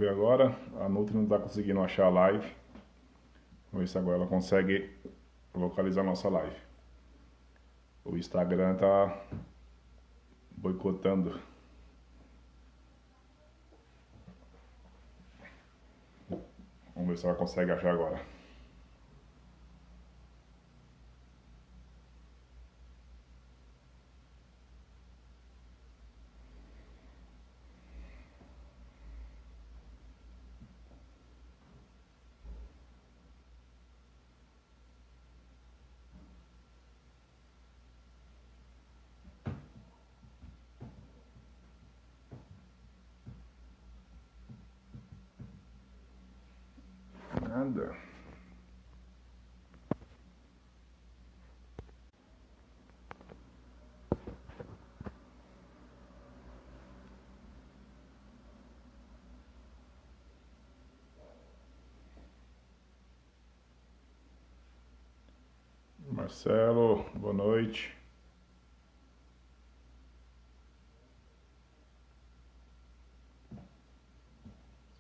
ver agora. A Nutri não está conseguindo achar a live. Vamos ver se agora ela consegue localizar a nossa live. O Instagram tá boicotando. Vamos ver se ela consegue achar agora. Nada. Marcelo, boa noite.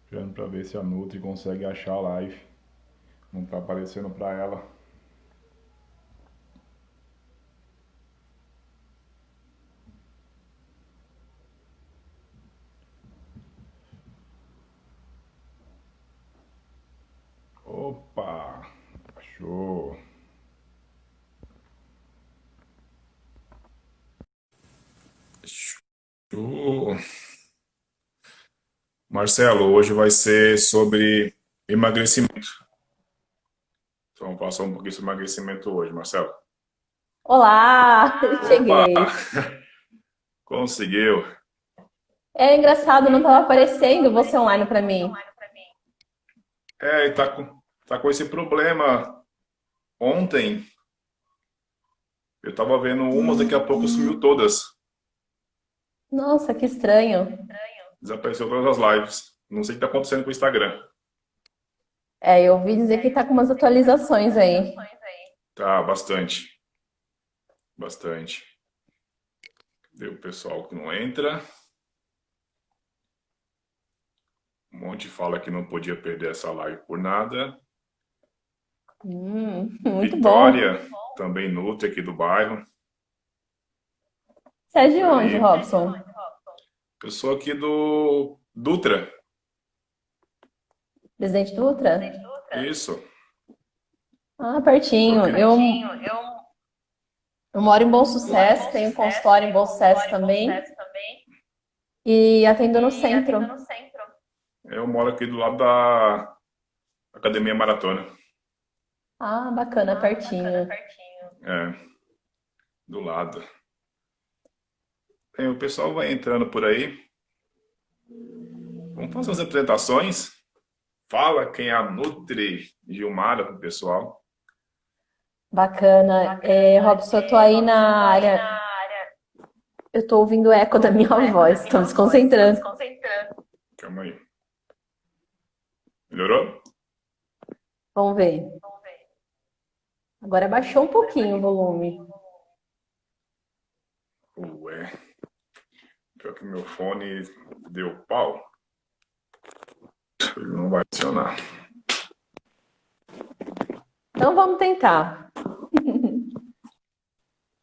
Esperando para ver se a Nutri consegue achar a live. Não tá aparecendo para ela. Opa! Achou! Show! Marcelo, hoje vai ser sobre emagrecimento. Então, vamos passar um pouquinho sobre emagrecimento hoje, Marcelo. Olá, Opa! cheguei. Conseguiu! É engraçado, não estava aparecendo você online para mim. E tá com esse problema. Ontem eu tava vendo umas, daqui a pouco sumiu todas. Nossa, que estranho. Desapareceu todas as lives. Não sei o que tá acontecendo com o Instagram. É, eu ouvi dizer que tá com umas atualizações aí. Tá, bastante. Bastante. Cadê o pessoal que não entra? Um monte fala que não podia perder essa live por nada. Muito bom. Vitória, também Nutri aqui do bairro. Você é de Por onde, aí. Robson? Eu sou aqui do Dutra. Presidente Dutra? Isso. Ah, Tô pertinho. aqui. Eu moro em Bom Sucesso, tenho um consultório em Bom Sucesso também e atendo no centro. Eu moro aqui do lado da Academia Maratona. Ah, bacana, pertinho. É, do lado. Bem, o pessoal vai entrando por aí. Vamos fazer as apresentações. Fala quem é a Nutri Gilmara pro pessoal. Bacana. Robson, eu tô aí na área. Eu tô ouvindo o eco da minha voz, tô me desconcentrando. Calma aí. Melhorou? Vamos ver. Agora baixou um pouquinho o volume. Ué, pior que meu fone deu pau. Ele não vai funcionar. Então vamos tentar.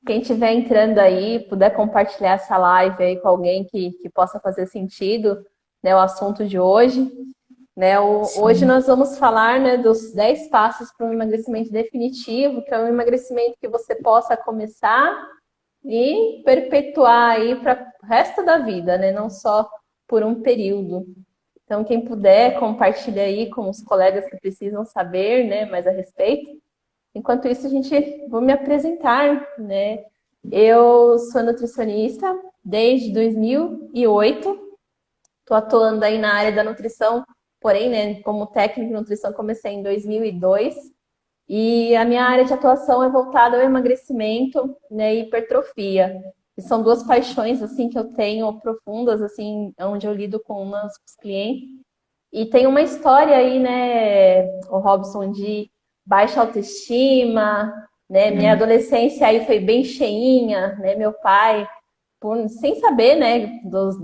Quem estiver entrando aí, puder compartilhar essa live aí com alguém que possa fazer sentido, né, o assunto de hoje. Né, hoje Sim. nós vamos falar, né, dos 10 passos para um emagrecimento definitivo, que é um emagrecimento que você possa começar e perpetuar aí para o resto da vida, né, não só por um período. Então, quem puder, compartilha aí com os colegas que precisam saber, né, mais a respeito. Enquanto isso, vou me apresentar, né? Eu sou nutricionista desde 2008. Estou atuando aí na área da nutrição, porém, né, como técnica de nutrição, comecei em 2002. E a minha área de atuação é voltada ao emagrecimento, né, e hipertrofia. E são duas paixões assim que eu tenho profundas, assim, onde eu lido com os clientes. E tem uma história aí, né, o Robson, de baixa autoestima, né? Minha Hum, adolescência aí foi bem cheinha, né? Meu pai, sem saber, né, dos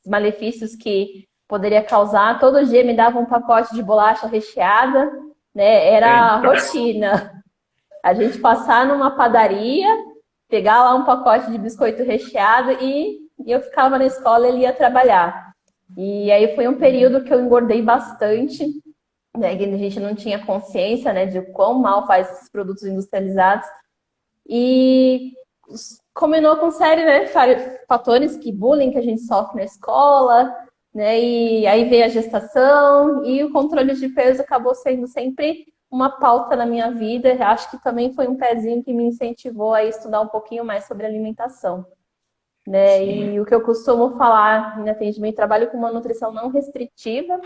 malefícios que poderia causar. Todo dia me dava um pacote de bolacha recheada, né? Era a Eita, rotina. A gente passar numa padaria, pegar lá um pacote de biscoito recheado e eu ficava na escola e ele ia trabalhar. E aí foi um período que eu engordei bastante, né? Que a gente não tinha consciência, né, de quão mal faz esses produtos industrializados. E combinou com série, né, fatores que bullying que a gente sofre na escola, né? E aí veio a gestação e o controle de peso acabou sendo sempre uma pauta na minha vida. Acho que também foi um pezinho que me incentivou a estudar um pouquinho mais sobre alimentação, né? sim. E o que eu costumo falar em atendimento, trabalho com uma nutrição não restritiva,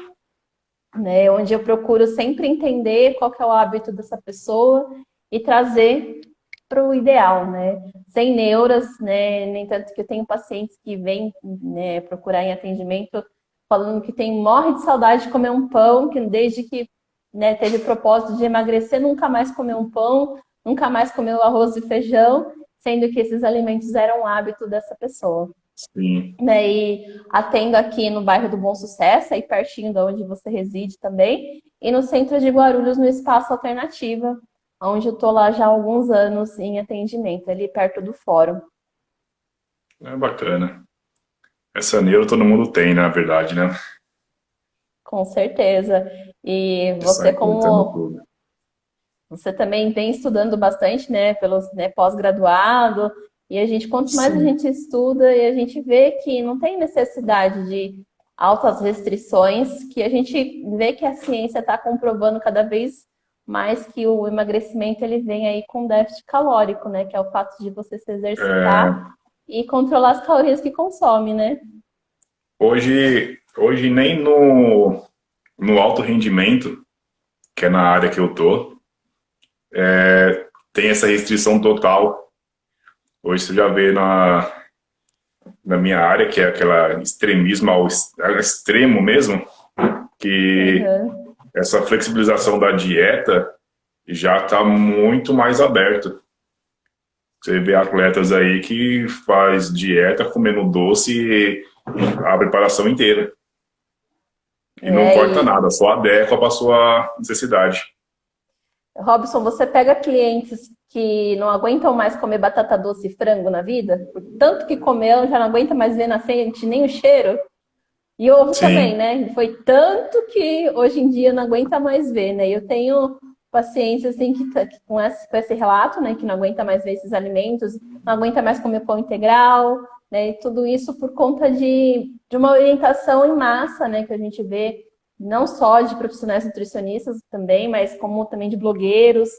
né? Onde eu procuro sempre entender qual que é o hábito dessa pessoa e trazer para o ideal, né? Sem neuras, né? Nem tanto que eu tenho pacientes que vêm, né, procurar em atendimento falando que morre de saudade de comer um pão, que desde que, né, teve o propósito de emagrecer, nunca mais comeu um pão, nunca mais comeu arroz e feijão, sendo que esses alimentos eram um hábito dessa pessoa. Sim. Né, e atendo aqui no bairro do Bom Sucesso, aí pertinho de onde você reside também, e no centro de Guarulhos, no Espaço Alternativa, onde eu estou lá já há alguns anos em atendimento, ali perto do fórum. É bacana. Essa neuro todo mundo tem, na verdade, né? Com certeza. E Que sai você, cortando como tudo. você também vem estudando bastante, né, pelos, né, pós-graduado, e a gente, quanto mais a Sim. gente estuda, e a gente vê que não tem necessidade de altas restrições, que a gente vê que a ciência está comprovando cada vez mais que o emagrecimento ele vem aí com déficit calórico, né, que é o fato de você se exercitar e controlar as calorias que consome, né? Hoje nem no alto rendimento, que é na área que eu tô, tem essa restrição total. Hoje você já vê na minha área, que é aquela extremismo ao extremo mesmo, que Uhum. essa flexibilização da dieta já está muito mais aberta. Você vê atletas aí que faz dieta comendo doce a preparação inteira. E não É, corta e nada, só adequa para sua necessidade. Robson, você pega clientes que não aguentam mais comer batata doce e frango na vida, por tanto que comeu, já não aguenta mais ver na frente nem o cheiro. E ovo também, Sim, né? Foi tanto que hoje em dia não aguenta mais ver, né? Eu tenho pacientes assim que com esse relato, né, que não aguenta mais ver esses alimentos, não aguenta mais comer pão integral, né? E tudo isso por conta de uma orientação em massa, né, que a gente vê não só de profissionais nutricionistas também, mas como também de blogueiros.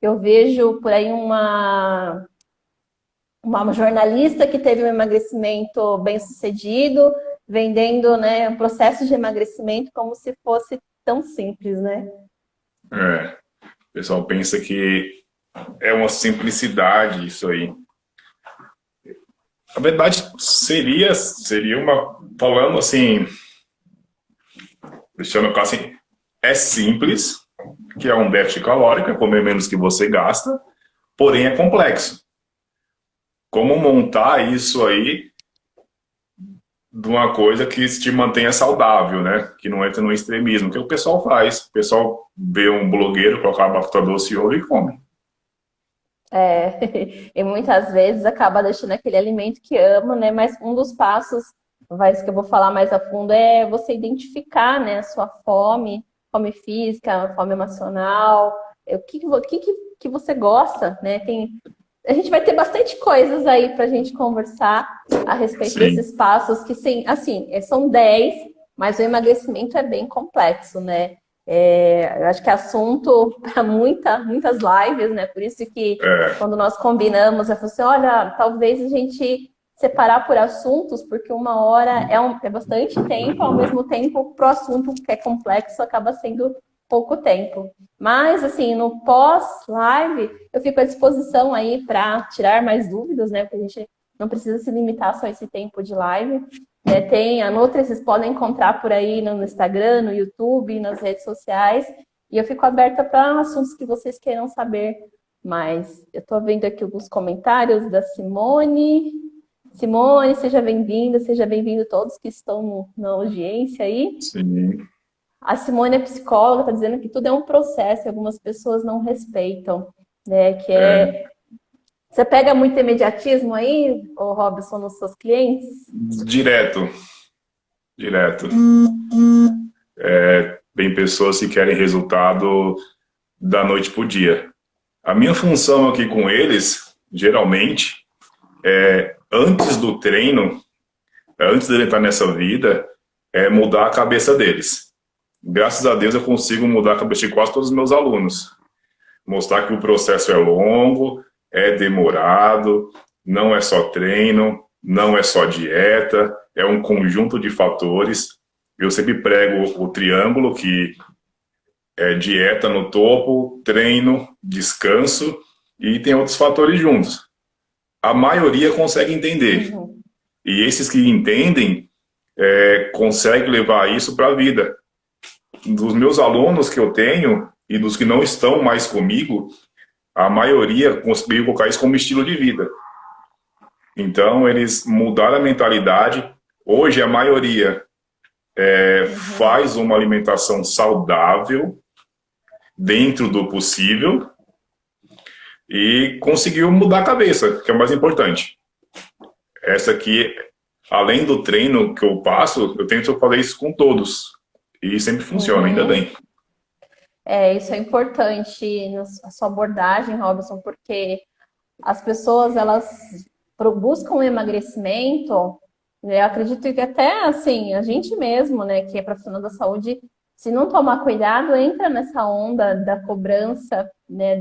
Eu vejo por aí uma jornalista que teve um emagrecimento bem sucedido, vendendo, né, um processo de emagrecimento como se fosse tão simples, né? é. O pessoal pensa que é uma simplicidade isso aí. Na verdade, seria uma. Falando assim, deixando claro assim, é simples, que é um déficit calórico, é comer menos que você gasta, porém é complexo. Como montar isso aí de uma coisa que te mantenha saudável, né? Que não entra no extremismo, que o pessoal faz. O pessoal vê um blogueiro colocar batata doce e ovo e come. É, e muitas vezes acaba deixando aquele alimento que ama, né? Mas um dos passos, vai, que eu vou falar mais a fundo, é você identificar, né, a sua fome, fome física, fome emocional, que você gosta, né? A gente vai ter bastante coisas aí para a gente conversar a respeito Sim, desses passos, que sim, assim, são 10, mas o emagrecimento é bem complexo, né? Eu acho que é assunto para muitas lives, né? Por isso que é, quando nós combinamos, eu falei assim, olha, talvez a gente separar por assuntos, porque uma hora é bastante tempo, ao mesmo tempo, para o assunto que é complexo, acaba sendo pouco tempo. Mas, assim, no pós-live, eu fico à disposição aí para tirar mais dúvidas, né? Porque a gente não precisa se limitar só a esse tempo de live. Né? Tem a Nutri, vocês podem encontrar por aí no Instagram, no YouTube, nas redes sociais. E eu fico aberta para assuntos que vocês queiram saber mais. Eu estou vendo aqui alguns comentários da Simone. Simone, seja bem-vindo todos que estão na audiência aí. Sim. A Simone é psicóloga, está dizendo que tudo é um processo e algumas pessoas não respeitam, né? Você pega muito imediatismo aí, ô Robson, nos seus clientes? Direto. Tem pessoas que querem resultado da noite para o dia. A minha função aqui com eles, geralmente, antes do treino, antes de ele entrar nessa vida, é mudar a cabeça deles. Graças a Deus eu consigo mudar a cabeça de quase todos os meus alunos. Mostrar que o processo é longo, é demorado, não é só treino, não é só dieta, é um conjunto de fatores. Eu sempre prego o triângulo, que é dieta no topo, treino, descanso, e tem outros fatores juntos. A maioria consegue entender. E esses que entendem, conseguem levar isso para a vida. Dos meus alunos que eu tenho, e dos que não estão mais comigo, a maioria conseguiu colocar isso como estilo de vida. Então, eles mudaram a mentalidade. Hoje, a maioria faz uma alimentação saudável, dentro do possível, e conseguiu mudar a cabeça, que é o mais importante. Essa aqui, além do treino que eu passo, eu tento fazer isso com todos. E sempre funciona, ainda bem. Isso é importante na sua abordagem, Robson, porque as pessoas, elas buscam emagrecimento, eu acredito que até, assim, a gente mesmo, né, que é profissional da saúde, se não tomar cuidado, entra nessa onda da cobrança, né,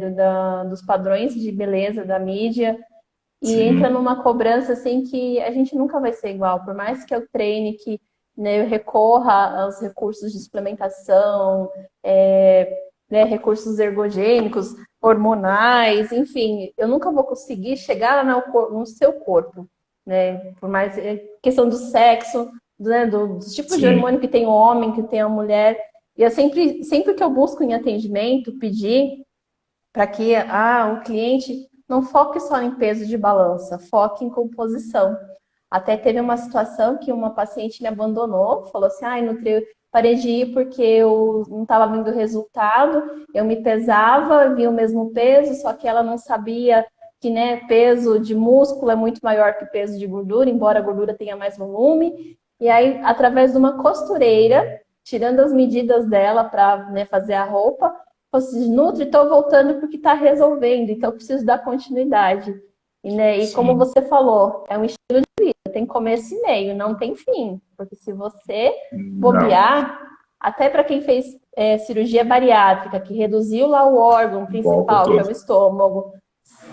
dos padrões de beleza da mídia, e Sim. entra numa cobrança, assim, que a gente nunca vai ser igual, por mais que eu treine, que, né, eu recorra aos recursos de suplementação, né, recursos ergogênicos, hormonais, enfim, eu nunca vou conseguir chegar no seu corpo, né? Por mais questão do sexo, né, dos tipos de hormônio que tem o homem, que tem a mulher. E eu sempre que eu busco em atendimento, pedir para que o cliente não foque só em peso de balança, foque em composição. Até teve uma situação que uma paciente me abandonou, falou assim, Nutri, parei de ir porque eu não estava vendo resultado, eu me pesava, via o mesmo peso, só que ela não sabia que, né, peso de músculo é muito maior que peso de gordura, embora a gordura tenha mais volume. E aí, através de uma costureira, tirando as medidas dela para, né, fazer a roupa, falou assim, Nutri, estou voltando porque está resolvendo, então eu preciso dar continuidade. E, né, como você falou, é um estilo de vida, tem começo e meio, não tem fim. Porque se você bobear, até para quem fez cirurgia bariátrica, que reduziu lá o órgão principal, que é o estômago,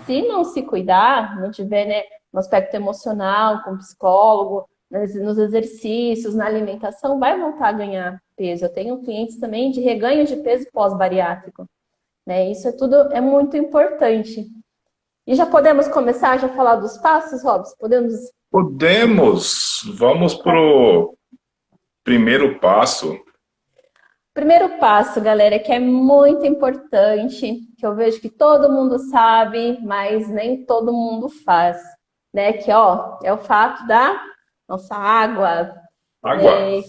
se não se cuidar, não tiver, né, no aspecto emocional, com psicólogo, nos exercícios, na alimentação, vai voltar a ganhar peso. Eu tenho clientes também de reganho de peso pós-bariátrico, né? Isso é muito importante. E já podemos começar a falar dos passos, Robson? Podemos. Vamos pro primeiro passo. Primeiro passo, galera, que é muito importante, que eu vejo que todo mundo sabe, mas nem todo mundo faz, né? Que, é o fato da nossa água. Água.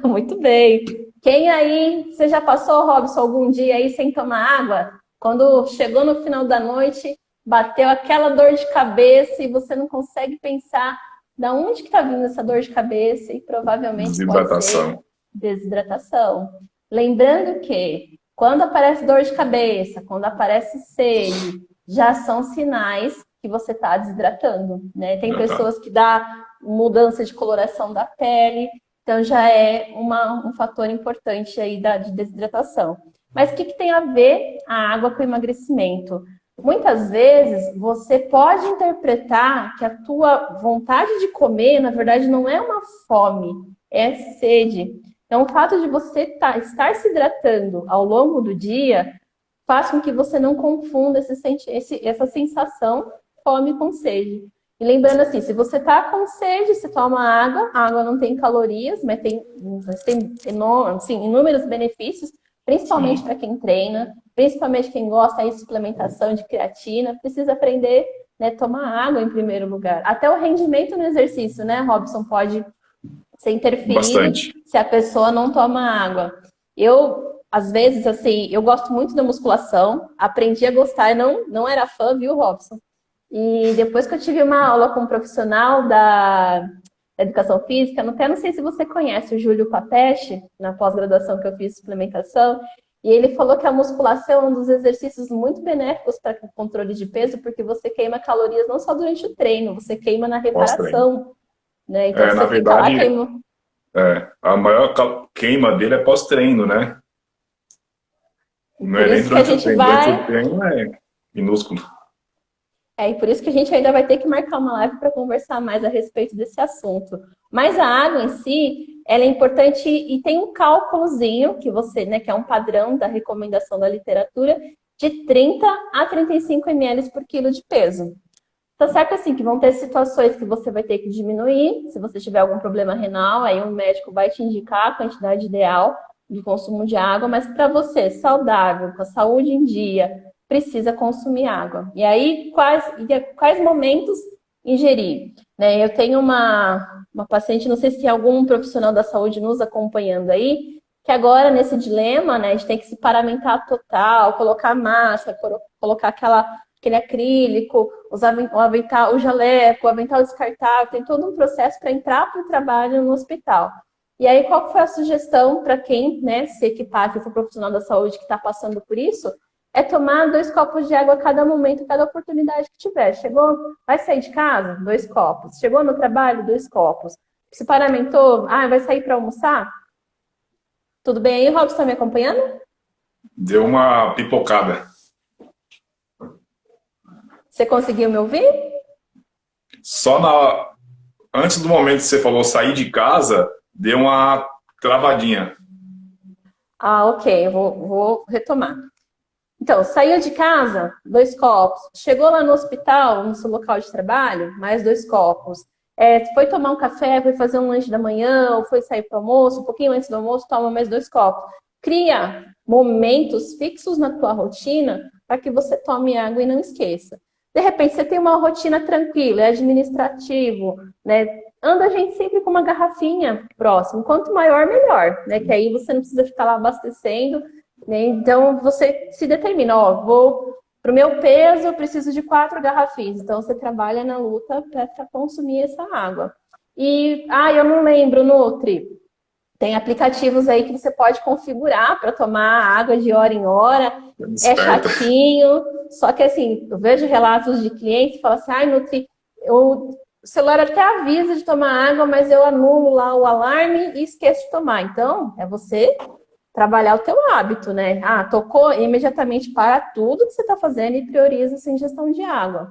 Muito bem. Quem aí, você já passou, Robson, algum dia aí sem tomar água? Quando chegou no final da noite, bateu aquela dor de cabeça e você não consegue pensar de onde que está vindo essa dor de cabeça e provavelmente pode ser desidratação. Lembrando que quando aparece dor de cabeça, quando aparece sede, já são sinais que você está desidratando, né? Tem pessoas que dá mudança de coloração da pele, então já é um fator importante aí de desidratação. Mas o que tem a ver a água com o emagrecimento? Muitas vezes você pode interpretar que a tua vontade de comer, na verdade, não é uma fome, é sede. Então, o fato de você estar se hidratando ao longo do dia faz com que você não confunda essa sensação fome com sede. E lembrando assim, se você está com sede, você toma água, a água não tem calorias, mas tem inúmeros benefícios, principalmente para quem treina, principalmente quem gosta de suplementação de creatina, precisa aprender né, tomar água em primeiro lugar. Até o rendimento no exercício, né, Robson, pode ser interferido Bastante. se a pessoa não toma água. Eu, às vezes, assim, eu gosto muito da musculação, aprendi a gostar, não era fã, viu, Robson? E depois que eu tive uma aula com um profissional da educação física, até não sei se você conhece o Júlio Papeste, na pós-graduação que eu fiz suplementação, e ele falou que a musculação é um dos exercícios muito benéficos para o controle de peso, porque você queima calorias não só durante o treino, você queima na Pós-treino. reparação, né? Então Na você fica lá verdade, queimando. a maior queima dele é pós-treino, né? Não Por é nem isso que a durante o gente treino. Durante o vai. treino é minúsculo. E por isso que a gente ainda vai ter que marcar uma live para conversar mais a respeito desse assunto. Mas a água em si, ela é importante e tem um cálculozinho que você, né, que é um padrão da recomendação da literatura, de 30 a 35 ml por quilo de peso. Tá certo assim que vão ter situações que você vai ter que diminuir, se você tiver algum problema renal, aí um médico vai te indicar a quantidade ideal de consumo de água, mas para você, saudável, com a saúde em dia, precisa consumir água. E aí, quais momentos ingerir? Né? Eu tenho uma paciente, não sei se tem algum profissional da saúde nos acompanhando aí, que agora, nesse dilema, né, a gente tem que se paramentar total, colocar máscara, colocar aquele acrílico, o avental, o jaleco, o avental descartável, tem todo um processo para entrar para o trabalho no hospital. E aí, qual foi a sugestão para quem, né, se equipar, que for profissional da saúde que está passando por isso? É tomar 2 copos de água a cada momento, a cada oportunidade que tiver. Chegou, vai sair de casa? 2 copos. Chegou no trabalho? 2 copos. Se paramentou? Vai sair para almoçar? Tudo bem aí, Robson? Está me acompanhando? Deu uma pipocada. Você conseguiu me ouvir? Só antes do momento que você falou sair de casa, deu uma travadinha. Ok, eu vou retomar. Então, saiu de casa, 2 copos. Chegou lá no hospital, no seu local de trabalho, mais 2 copos. Foi tomar um café, foi fazer um lanche da manhã, ou foi sair para o almoço, um pouquinho antes do almoço, toma mais 2 copos. Cria momentos fixos na tua rotina para que você tome água e não esqueça. De repente, você tem uma rotina tranquila, é administrativo, né? Anda a gente sempre com uma garrafinha próximo. Quanto maior, melhor, né? Que aí você não precisa ficar lá abastecendo, né? Então, você se determina, vou para o meu peso, eu preciso de 4 garrafinhas. Então, você trabalha na luta para consumir essa água. E, eu não lembro, Nutri. Tem aplicativos aí que você pode configurar para tomar água de hora em hora. É Esperta. chatinho. Só que, assim, eu vejo relatos de clientes que falam assim, Nutri, o celular até avisa de tomar água, mas eu anulo lá o alarme e esqueço de tomar. Então, é você trabalhar o teu hábito, né? Tocou, imediatamente para tudo que você está fazendo e prioriza essa ingestão de água.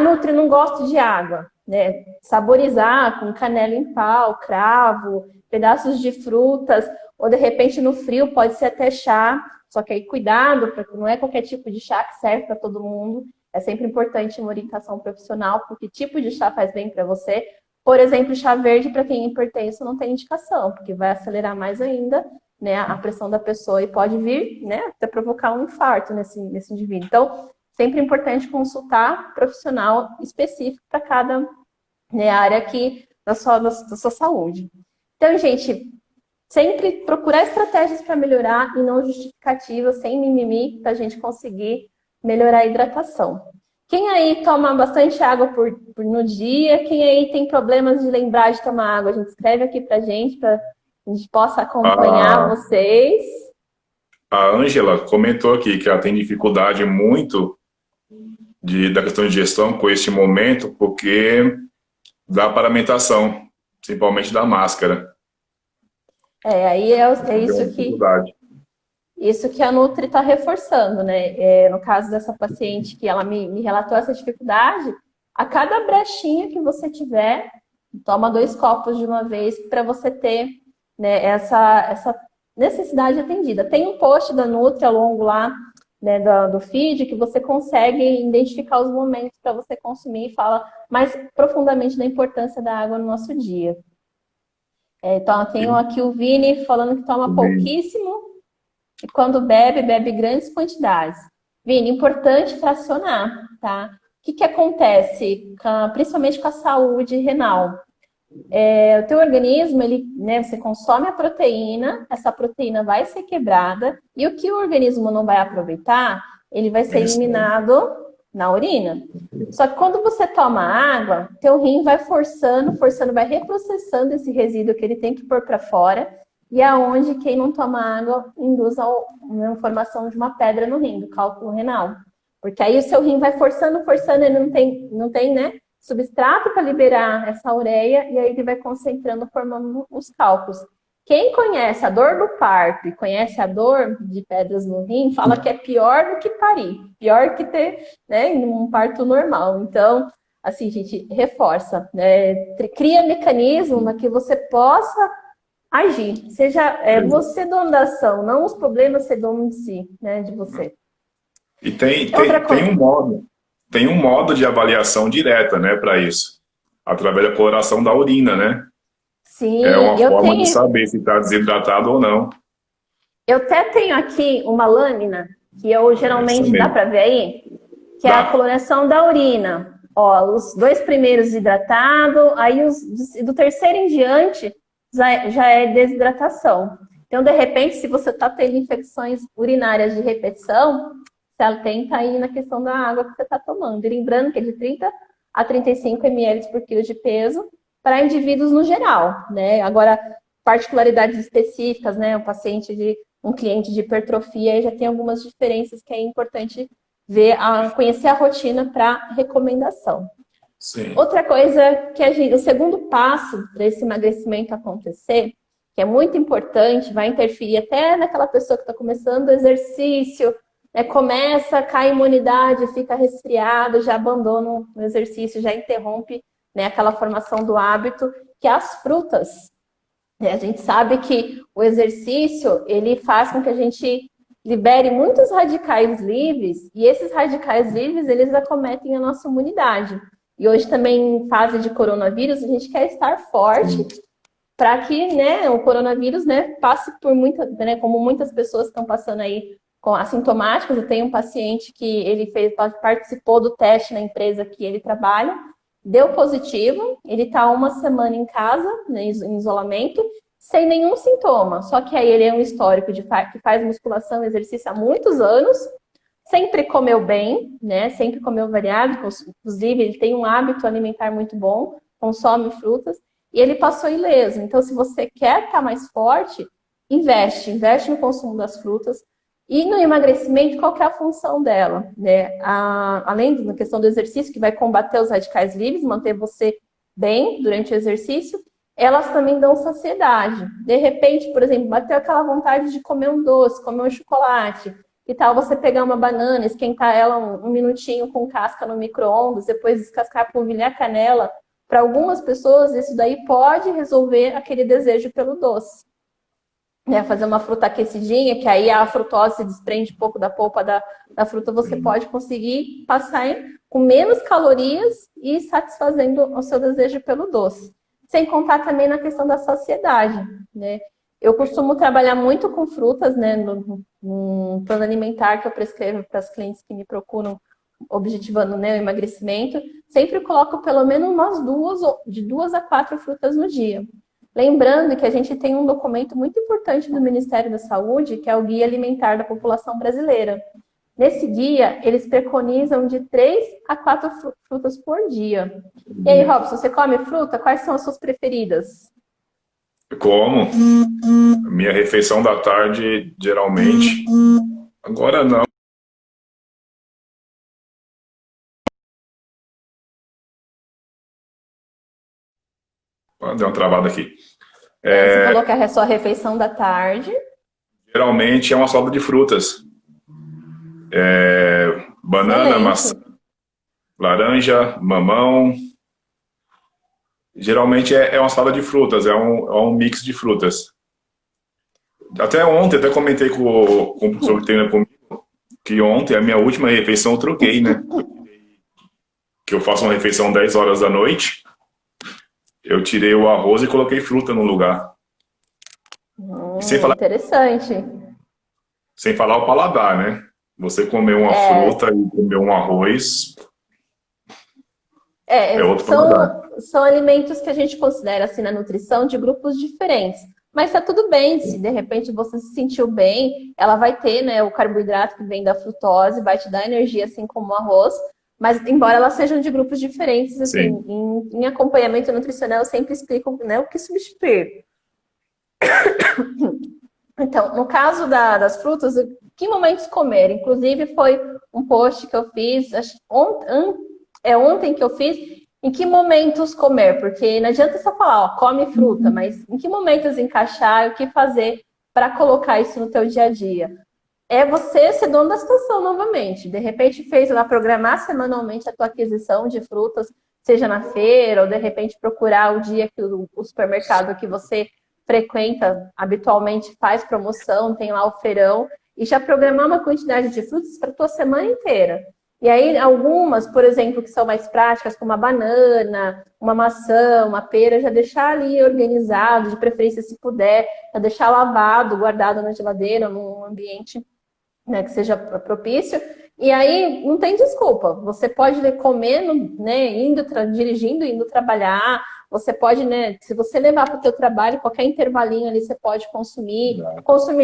Nutri, não gosto de água, né? Saborizar com canela em pau, cravo, pedaços de frutas, ou de repente no frio pode ser até chá, só que aí cuidado, porque não é qualquer tipo de chá que serve para todo mundo. É sempre importante uma orientação profissional, porque tipo de chá faz bem para você. Por exemplo, chá verde para quem é hipertenso não tem indicação, porque vai acelerar mais ainda, né, a pressão da pessoa e pode vir, né, até provocar um infarto nesse indivíduo. Então, sempre é importante consultar profissional específico para cada, né, área aqui da sua saúde. Então, gente, sempre procurar estratégias para melhorar e não justificativas, sem mimimi, para a gente conseguir melhorar a hidratação. Quem aí toma bastante água no dia? Quem aí tem problemas de lembrar de tomar água? A gente escreve aqui para a gente gente possa acompanhar A, vocês. a Ângela comentou aqui que ela tem dificuldade muito da questão de gestão com este momento, porque da paramentação, principalmente da máscara. Aí é isso que a Nutri está reforçando, né? No caso dessa paciente que ela me relatou essa dificuldade, a cada brechinha que você tiver, toma 2 copos de uma vez para você ter, né, essa necessidade atendida. Tem um post da Nutri ao longo lá, né, do feed que você consegue identificar os momentos para você consumir e fala mais profundamente da importância da água no nosso dia. Então, eu tenho aqui o Vini falando que toma pouquíssimo e quando bebe grandes quantidades. Vini, importante fracionar, tá? que acontece, principalmente com a saúde renal? O teu organismo, ele, né, você consome a proteína, essa proteína vai ser quebrada, e o que o organismo não vai aproveitar, ele vai ser eliminado na urina. Só que quando você toma água, teu rim vai forçando, vai reprocessando esse resíduo que ele tem que pôr para fora, e é onde quem não toma água induz a formação de uma pedra no rim, do cálculo renal. Porque aí o seu rim vai forçando, ele não tem, né, substrato para liberar essa ureia, e aí ele vai concentrando, formando os cálculos. Quem conhece a dor do parto e conhece a dor de pedras no rim, fala que é pior do que parir, pior que ter, né, um parto normal. Então, assim, gente, reforça, né, cria mecanismo para que você possa agir. Seja você dono da ação, não os problemas ser dono de si, né, de você. E tem um modo de avaliação direta, né, para isso, através da coloração da urina, né? Sim, É uma forma de saber se está desidratado ou não. Eu até tenho aqui uma lâmina, que eu geralmente, dá para ver aí? Que é a coloração da urina. Ó, os 2 primeiros hidratados, aí do terceiro em diante já é desidratação. Então, de repente, se você está tendo infecções urinárias de repetição, você atenta aí na questão da água que você está tomando. E lembrando que é de 30 a 35 ml por quilo de peso para indivíduos no geral, né? Agora, particularidades específicas, né? Um cliente de hipertrofia aí já tem algumas diferenças que é importante ver, conhecer a rotina para recomendação. Sim. Outra coisa que o segundo passo para esse emagrecimento acontecer, que é muito importante, vai interferir até naquela pessoa que está começando o exercício, né, começa, cai a imunidade, fica resfriado, já abandona o exercício, já interrompe, né, aquela formação do hábito, que é as frutas. A gente sabe que o exercício, ele faz com que a gente libere muitos radicais livres, e esses radicais livres, eles acometem a nossa imunidade. E hoje também, em fase de coronavírus, a gente quer estar forte para que, né, o coronavírus, né, passe por como muitas pessoas estão passando aí com assintomáticos. Eu tenho um paciente que ele participou do teste na empresa que ele trabalha, deu positivo, ele está 1 semana em casa, né, em isolamento, sem nenhum sintoma. Só que aí ele é um histórico que faz musculação, exercício há muitos anos, sempre comeu bem, né? Sempre comeu variado, inclusive ele tem um hábito alimentar muito bom, consome frutas, e ele passou ileso. Então, se você quer estar mais forte, investe no consumo das frutas. E no emagrecimento, qual que é a função dela? Né? Além da questão do exercício, que vai combater os radicais livres, manter você bem durante o exercício, elas também dão saciedade. De repente, por exemplo, bateu aquela vontade de comer um doce, comer um chocolate. Que tal você pegar uma banana, esquentar ela um minutinho com casca no micro-ondas, depois descascar, polvilhar a canela? Para algumas pessoas, isso daí pode resolver aquele desejo pelo doce. Né, fazer uma fruta aquecidinha, que aí a frutose se desprende um pouco da polpa da fruta, você pode conseguir passar com menos calorias e satisfazendo o seu desejo pelo doce. Sem contar também na questão da saciedade, né? Eu costumo trabalhar muito com frutas, né, no plano alimentar que eu prescrevo para as clientes que me procuram objetivando, né, o emagrecimento. Sempre coloco pelo menos de 2 a 4 frutas no dia. Lembrando que a gente tem um documento muito importante do Ministério da Saúde, que é o Guia Alimentar da População Brasileira. Nesse guia, eles preconizam de 3 a 4 frutas por dia. E aí, Robson, você come fruta? Quais são as suas preferidas? Como? Minha refeição da tarde, geralmente. Agora não. Deu uma travada aqui. Você falou que é a sua refeição da tarde. Geralmente é uma salada de frutas. Banana, Excelente. maçã, laranja, mamão. Geralmente é uma salada de frutas, é um mix de frutas. Até ontem, comentei com o professor que treina comigo, que ontem, a minha última refeição, eu troquei, né? Que eu faço uma refeição 10 horas da noite, eu tirei o arroz e coloquei fruta no lugar. Interessante. Sem falar o paladar, né? Você comer uma fruta e comer um arroz, É outro paladar. São alimentos que a gente considera assim na nutrição de grupos diferentes. Mas tá tudo bem, se de repente você se sentiu bem, ela vai ter, né, o carboidrato que vem da frutose, vai te dar energia assim como o arroz, mas embora elas sejam de grupos diferentes, assim, Sim. em acompanhamento nutricional eu sempre explico, né, o que substituir. Então, no caso das frutas, que momentos comer? Inclusive, foi um post que eu fiz, ontem que eu fiz, em que momentos comer? Porque não adianta só falar, ó, come fruta, mas em que momentos encaixar e o que fazer para colocar isso no teu dia a dia? É você ser dono da situação novamente. De repente, fez lá programar semanalmente a tua aquisição de frutas, seja na feira, ou de repente procurar o dia que o supermercado que você frequenta habitualmente faz promoção, tem lá o feirão, e já programar uma quantidade de frutas para a tua semana inteira. E aí, algumas, por exemplo, que são mais práticas, como a banana, uma maçã, uma pera, já deixar ali organizado, de preferência se puder, já deixar lavado, guardado na geladeira, num ambiente, né, que seja propício. E aí não tem desculpa. Você pode comer, né, dirigindo, indo trabalhar. Você pode, né, se você levar para o teu trabalho, qualquer intervalinho ali você pode consumir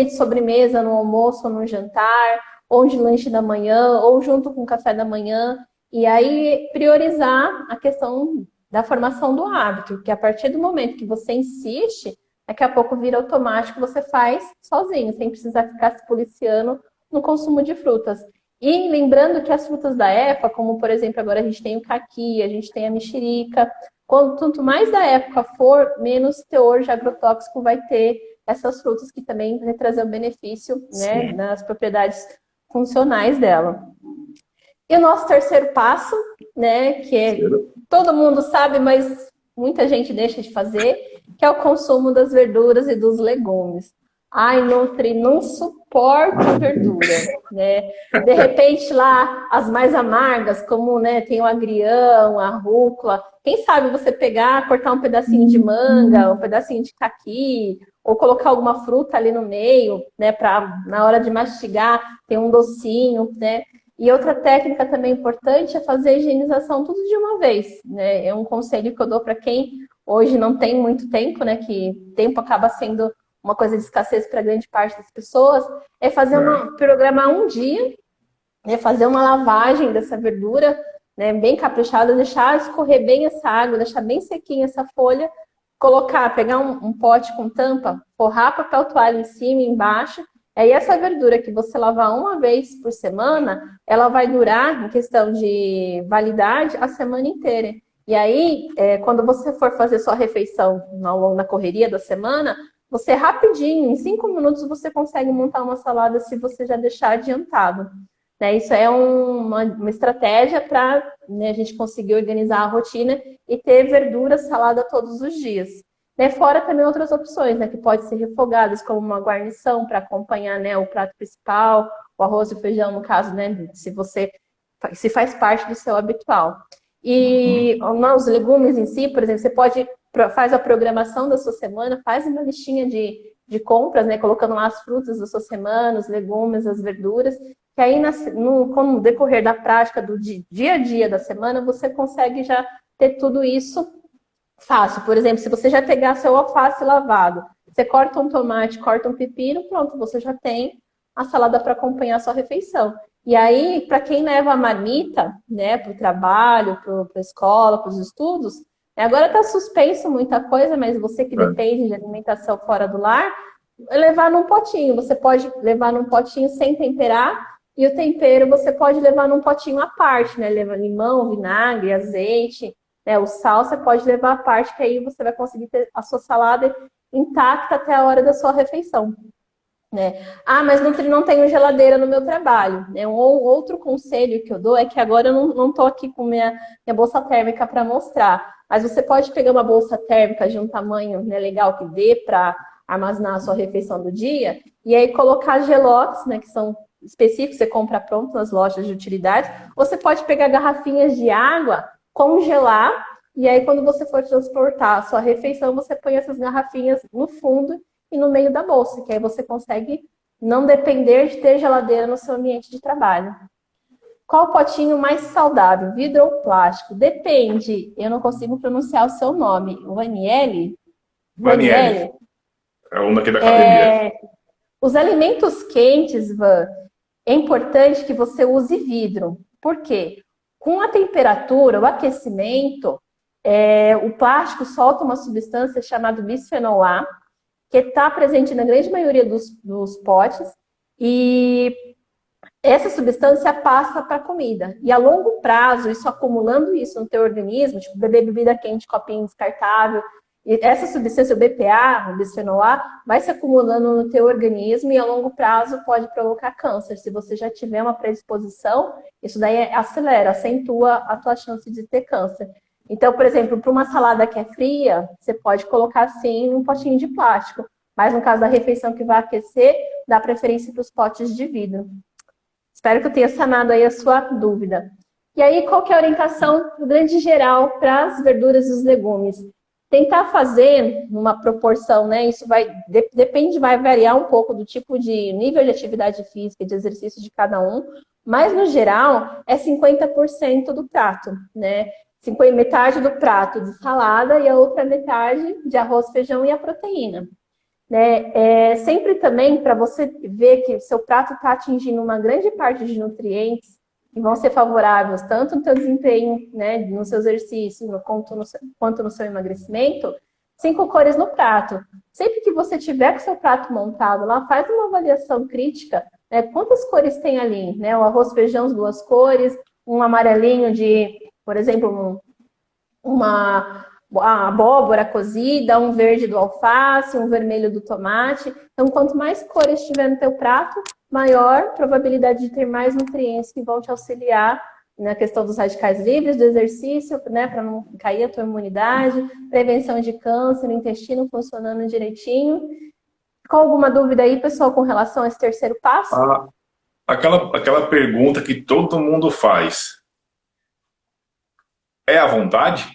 de sobremesa no almoço ou no jantar, ou de lanche da manhã, ou junto com o café da manhã. E aí priorizar a questão da formação do hábito, que a partir do momento que você insiste, daqui a pouco vira automático, você faz sozinho, sem precisar ficar se policiando no consumo de frutas. E lembrando que as frutas da época, como por exemplo, agora a gente tem o caqui, a gente tem a mexerica, quanto mais da época for, menos teor de agrotóxico vai ter essas frutas que também vai trazer o benefício, né, nas propriedades funcionais dela. E o nosso terceiro passo, né, que é, todo mundo sabe, mas muita gente deixa de fazer, que é o consumo das verduras e dos legumes. Ai, Nutri, não suporto verdura, né? De repente lá, as mais amargas, como, né, tem o agrião, a rúcula, quem sabe você pegar, cortar um pedacinho de manga, um pedacinho de caqui, ou colocar alguma fruta ali no meio, né, para na hora de mastigar ter um docinho, né? E outra técnica também importante é fazer a higienização tudo de uma vez, né? É um conselho que eu dou para quem hoje não tem muito tempo, né? Que tempo acaba sendo uma coisa de escassez para grande parte das pessoas, é programar um dia, né? Fazer uma lavagem dessa verdura, né? Bem caprichada, deixar escorrer bem essa água, deixar bem sequinha essa folha, pegar um pote com tampa, forrar papel toalha em cima e embaixo. Aí essa verdura que você lavar uma vez por semana, ela vai durar, em questão de validade, a semana inteira. E aí, quando você for fazer sua refeição na correria da semana, você rapidinho, em 5 minutos, você consegue montar uma salada se você já deixar adiantado. Né? Isso é uma estratégia para, né, a gente conseguir organizar a rotina e ter verdura, salada todos os dias. Né? Fora também outras opções, né, que podem ser refogadas, como uma guarnição para acompanhar, né, o prato principal, o arroz e o feijão, no caso, né, se faz parte do seu habitual. E os legumes em si, por exemplo, você faz a programação da sua semana, faz uma listinha de compras, né, colocando lá as frutas da sua semana, os legumes, as verduras, que aí com o decorrer da prática do dia a dia da semana, você consegue já ter tudo isso fácil. Por exemplo, se você já pegar seu alface lavado, você corta um tomate, corta um pepino, pronto, você já tem a salada para acompanhar a sua refeição. E aí, para quem leva a marmita, né, para o trabalho, para a escola, para os estudos, agora está suspenso muita coisa, mas você que depende de alimentação fora do lar, levar num potinho. Você pode levar num potinho sem temperar, e o tempero você pode levar num potinho à parte, né? Leva limão, vinagre, azeite, né? O sal você pode levar à parte, que aí você vai conseguir ter a sua salada intacta até a hora da sua refeição. Né? Ah, mas não tenho geladeira no meu trabalho. Né? Outro conselho que eu dou é que agora eu não estou aqui com minha bolsa térmica para mostrar, mas você pode pegar uma bolsa térmica de um tamanho, né, legal que dê para armazenar a sua refeição do dia, e aí colocar gelotes, né, que são específicos, você compra pronto nas lojas de utilidades. Você pode pegar garrafinhas de água, congelar, e aí quando você for transportar a sua refeição, você põe essas garrafinhas no fundo e no meio da bolsa, que aí você consegue não depender de ter geladeira no seu ambiente de trabalho. Qual o potinho mais saudável, vidro ou plástico? Depende, eu não consigo pronunciar o seu nome. Vaniele? Vaniele, Vaniele? é um daqui da academia. Os alimentos quentes, Van, é importante que você use vidro. Por quê? Com a temperatura, o aquecimento, o plástico solta uma substância chamada bisfenol A, que está presente na grande maioria dos potes, e essa substância passa para a comida. E a longo prazo, isso acumulando isso no teu organismo, tipo beber bebida quente, copinho descartável, e essa substância, o BPA, o bisfenol A, vai se acumulando no teu organismo e a longo prazo pode provocar câncer. Se você já tiver uma predisposição, isso daí acelera, acentua a tua chance de ter câncer. Então, por exemplo, para uma salada que é fria, você pode colocar sim num potinho de plástico. Mas no caso da refeição que vai aquecer, dá preferência para os potes de vidro. Espero que eu tenha sanado aí a sua dúvida. E aí, qual que é a orientação do grande geral para as verduras e os legumes? Tentar fazer uma proporção, né? Isso depende, vai variar um pouco do tipo de nível de atividade física, de exercício de cada um, mas no geral é 50% do prato, né? Metade do prato de salada e a outra metade de arroz, feijão e a proteína. Né? Sempre também para você ver que seu prato está atingindo uma grande parte de nutrientes que vão ser favoráveis tanto no seu desempenho, né, no seu exercício, quanto no seu emagrecimento, 5 cores no prato. Sempre que você tiver com o seu prato montado lá, faz uma avaliação crítica, né, quantas cores tem ali, né? O arroz, feijão, 2 cores, um amarelinho de, por exemplo, uma abóbora cozida, um verde do alface, um vermelho do tomate. Então, quanto mais cores tiver no teu prato, maior probabilidade de ter mais nutrientes que vão te auxiliar na questão dos radicais livres, do exercício, né, para não cair a tua imunidade, prevenção de câncer, o intestino funcionando direitinho. Ficou alguma dúvida aí, pessoal, com relação a esse terceiro passo? Aquela pergunta que todo mundo faz. É à vontade?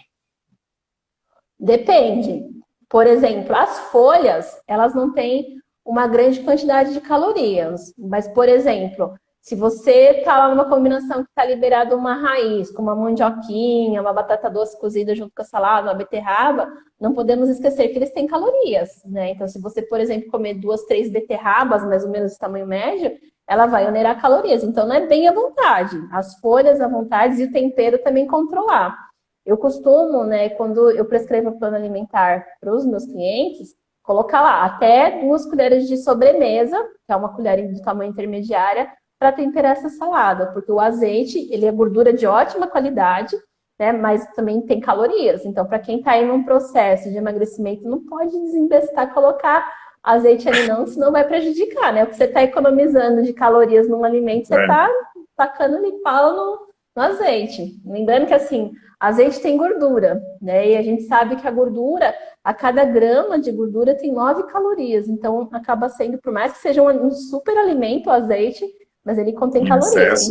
Depende. Por exemplo, as folhas, elas não têm uma grande quantidade de calorias. Mas, por exemplo, se você está lá numa combinação que está liberada uma raiz, como uma mandioquinha, uma batata doce cozida junto com a salada, uma beterraba, não podemos esquecer que eles têm calorias, né? Então, se você, por exemplo, comer 2, 3 beterrabas, mais ou menos de tamanho médio, ela vai onerar calorias. Então, não é bem à vontade. As folhas à vontade e o tempero também controlar. Eu costumo, né, quando eu prescrevo plano alimentar para os meus clientes, colocar lá até 2 colheres de sobremesa, que é uma colher de tamanho intermediária, para temperar essa salada, porque o azeite, ele é gordura de ótima qualidade, né, mas também tem calorias. Então, para quem está aí num processo de emagrecimento, não pode desembestar, colocar azeite ali não, senão vai prejudicar, né? O que você está economizando de calorias num alimento, você está tacando ali pau no azeite. Lembrando que, assim, azeite tem gordura, né? E a gente sabe que a gordura, a cada grama de gordura tem 9 calorias. Então, acaba sendo, por mais que seja um super alimento, o azeite, mas ele contém calorias.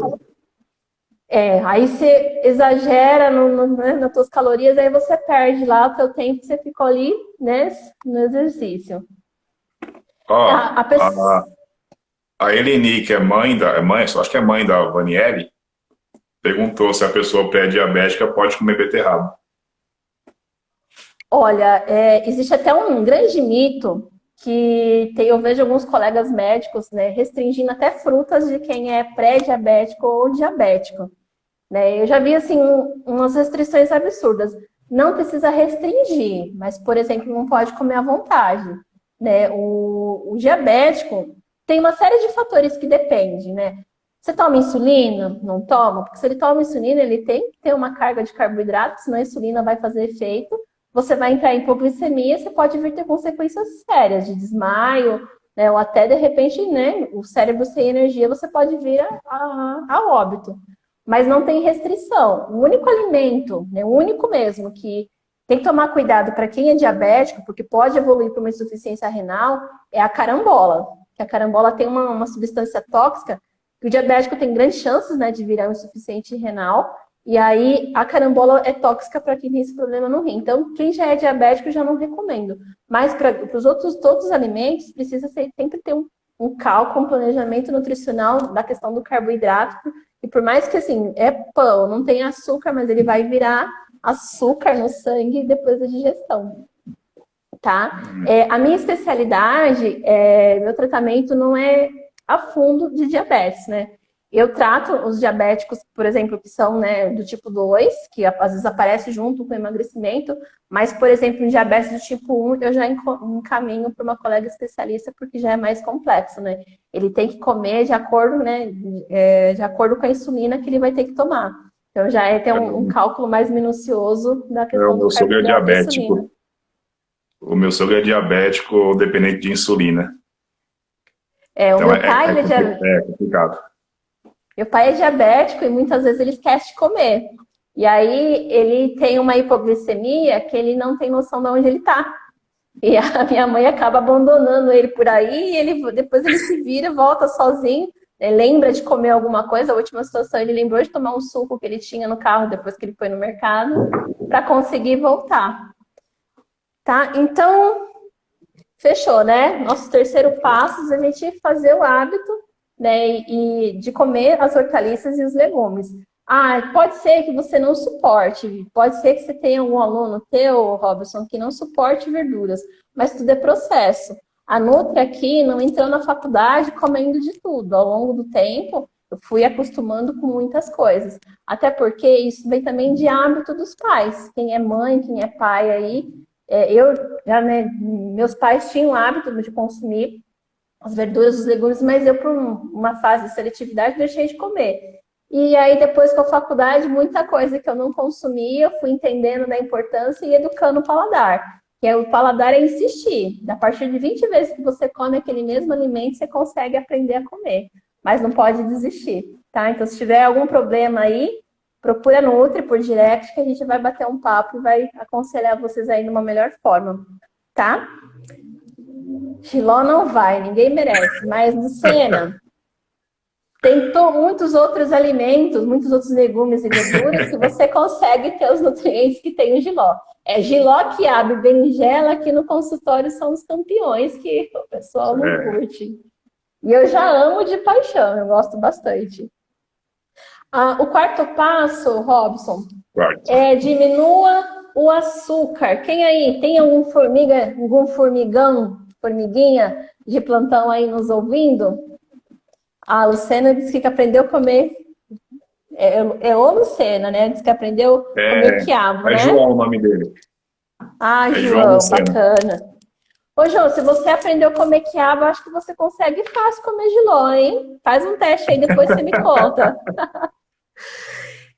Aí você exagera né, nas suas calorias, aí você perde lá o teu tempo que você ficou ali, né, no exercício. A Eleni, que é acho que é mãe da Vaniele, perguntou se a pessoa pré-diabética pode comer beterraba. Olha, existe até um grande mito que eu vejo alguns colegas médicos, né, restringindo até frutas de quem é pré-diabético ou diabético. Né? Eu já vi, assim, umas restrições absurdas. Não precisa restringir, mas, por exemplo, não pode comer à vontade. Né? O diabético tem uma série de fatores que dependem, né? Você toma insulina? Não toma? Porque se ele toma insulina, ele tem que ter uma carga de carboidrato, senão a insulina vai fazer efeito. Você vai entrar em hipoglicemia, você pode vir ter consequências sérias de desmaio, né? Ou até, de repente, né, o cérebro sem energia, você pode vir a óbito. Mas não tem restrição. O único alimento, né, o único mesmo, que tem que tomar cuidado para quem é diabético, porque pode evoluir para uma insuficiência renal, é a carambola. Que a carambola tem uma substância tóxica, que o diabético tem grandes chances, né, de virar um insuficiente renal, e aí a carambola é tóxica para quem tem esse problema no rim. Então, quem já é diabético, eu já não recomendo. Mas para os outros, todos os alimentos, precisa sempre ter um cálculo, um planejamento nutricional da questão do carboidrato. E por mais que, assim, é pão, não tem açúcar, mas ele vai virar açúcar no sangue depois da digestão, tá? A minha especialidade, meu tratamento não é a fundo de diabetes, né? Eu trato os diabéticos, por exemplo, que são, né, do tipo 2, que às vezes aparece junto com o emagrecimento, mas, por exemplo, em diabetes do tipo 1, eu já encaminho para uma colega especialista, porque já é mais complexo, né? Ele tem que comer de acordo, né, de acordo com a insulina que ele vai ter que tomar. Então, já tem um cálculo mais minucioso da questão do carboidrato e insulina. O meu sogro é diabético dependente de insulina. O então, meu pai, é complicado. Meu pai é diabético e muitas vezes ele esquece de comer. E aí ele tem uma hipoglicemia que ele não tem noção de onde ele está. E a minha mãe acaba abandonando ele por aí e depois ele se vira, volta sozinho, lembra de comer alguma coisa. A última situação, ele lembrou de tomar um suco que ele tinha no carro depois que ele foi no mercado para conseguir voltar. Tá? Então, fechou, né? Nosso terceiro passo é a gente fazer o hábito, né, e de comer as hortaliças e os legumes. Pode ser que você não suporte, pode ser que você tenha algum aluno teu, Robson, que não suporte verduras, mas tudo é processo. A Nutri aqui não entrou na faculdade comendo de tudo. Ao longo do tempo, eu fui acostumando com muitas coisas. Até porque isso vem também de hábito dos pais. Quem é mãe, quem é pai aí, meus pais tinham o hábito de consumir as verduras, os legumes, mas eu, por uma fase de seletividade, deixei de comer. E aí, depois com a faculdade, muita coisa que eu não consumia, eu fui entendendo da importância e educando o paladar. O paladar é insistir. A partir de 20 vezes que você come aquele mesmo alimento, você consegue aprender a comer. Mas não pode desistir, tá? Então, se tiver algum problema aí, procura no Nutri por direct, que a gente vai bater um papo e vai aconselhar vocês aí de uma melhor forma, tá? Giló não vai, ninguém merece. Mas, Lucena, tem muitos outros alimentos, muitos outros legumes e verduras que você consegue ter os nutrientes que tem o Giló. Giló, quiabo e berinjela aqui no consultório são os campeões que o pessoal não curte. E eu já amo de paixão, eu gosto bastante. O quarto passo, Robson, diminua o açúcar. Quem aí tem algum formiguinha de plantão aí nos ouvindo? A Lucena disse que aprendeu a comer. O Lucena, né? Disse que aprendeu a comer quiabo, né? É João o nome dele. João, bacana. Ô, João, se você aprendeu a comer quiabo, acho que você consegue fácil comer Giló, hein? Faz um teste aí, depois você me conta.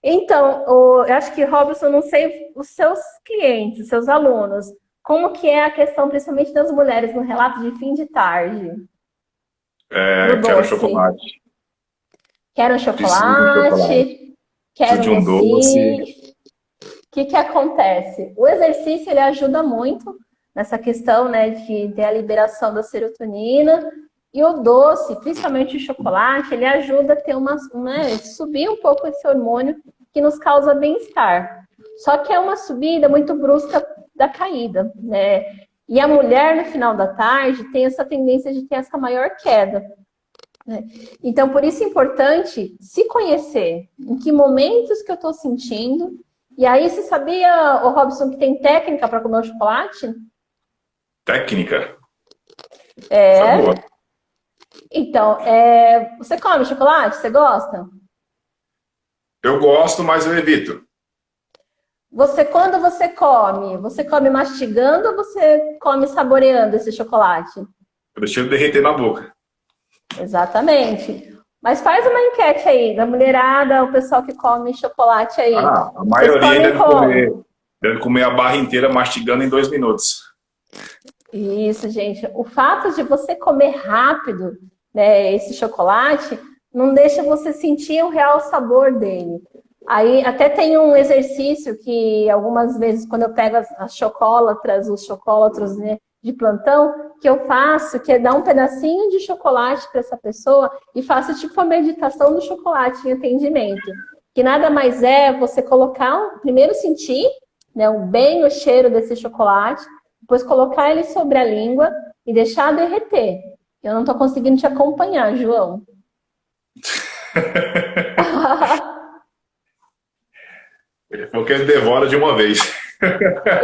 Então, eu acho que, Robson, não sei os seus clientes, os seus alunos, como que é a questão, principalmente das mulheres, no relato de fim de tarde? Quero chocolate. Quero chocolate. Quero de um doce. O que acontece? O exercício, ele ajuda muito nessa questão, né, de ter a liberação da serotonina. E o doce, principalmente o chocolate, ele ajuda a ter subir um pouco esse hormônio que nos causa bem-estar. Só que é uma subida muito brusca da caída, né? E a mulher, no final da tarde, tem essa tendência de ter essa maior queda, né? Então, por isso é importante se conhecer. Em que momentos que eu estou sentindo. E aí, você sabia, Robson, que tem técnica para comer o chocolate? Técnica? Boa. Então, você come chocolate? Você gosta? Eu gosto, mas eu evito. Quando você come mastigando ou você come saboreando esse chocolate? Eu deixo ele derreter na boca. Exatamente. Mas faz uma enquete aí, da mulherada, o pessoal que come chocolate aí. A maioria deve comer a barra inteira mastigando em 2 minutos. Isso, gente. O fato de você comer rápido, né, esse chocolate, não deixa você sentir o real sabor dele. Aí até tem um exercício que algumas vezes, quando eu pego os chocolatras, né, de plantão, que eu faço, que é dar um pedacinho de chocolate para essa pessoa e faço tipo a meditação do chocolate em atendimento. Que nada mais é você colocar, primeiro sentir, né, o cheiro desse chocolate, depois colocar ele sobre a língua e deixar derreter. Eu não tô conseguindo te acompanhar, João. Porque ele devora de uma vez.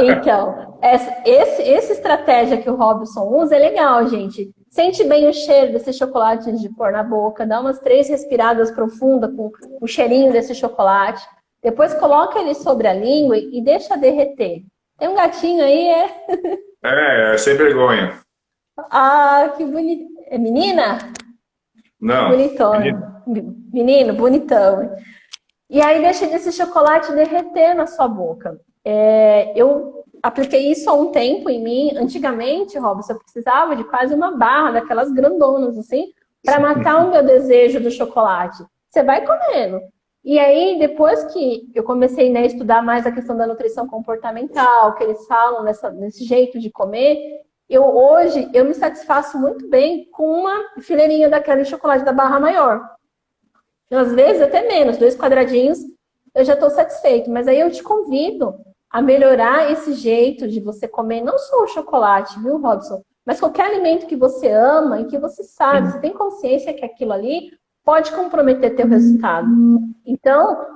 Então, essa estratégia que o Robson usa é legal, gente. Sente bem o cheiro desse chocolate antes de pôr na boca, dá umas 3 respiradas profundas com o cheirinho desse chocolate. Depois coloca ele sobre a língua e deixa derreter. Tem um gatinho aí, é? É sem vergonha. Ah, que bonito. É menina? Não. Bonitona. Menino, bonitão. E aí deixa esse chocolate derreter na sua boca. Eu apliquei isso há um tempo em mim. Antigamente, Robson, eu precisava de quase uma barra daquelas grandonas, assim, para matar o meu desejo do chocolate. Você vai comendo. E aí, depois que eu comecei, né, a estudar mais a questão da nutrição comportamental, que eles falam nesse jeito de comer, hoje eu me satisfaço muito bem com uma fileirinha daquele chocolate da barra maior. Às vezes até menos, 2 quadradinhos, eu já estou satisfeito. Mas aí eu te convido a melhorar esse jeito de você comer não só o chocolate, viu, Robson? Mas qualquer alimento que você ama e que você sabe, você tem consciência que aquilo ali pode comprometer teu resultado. Então,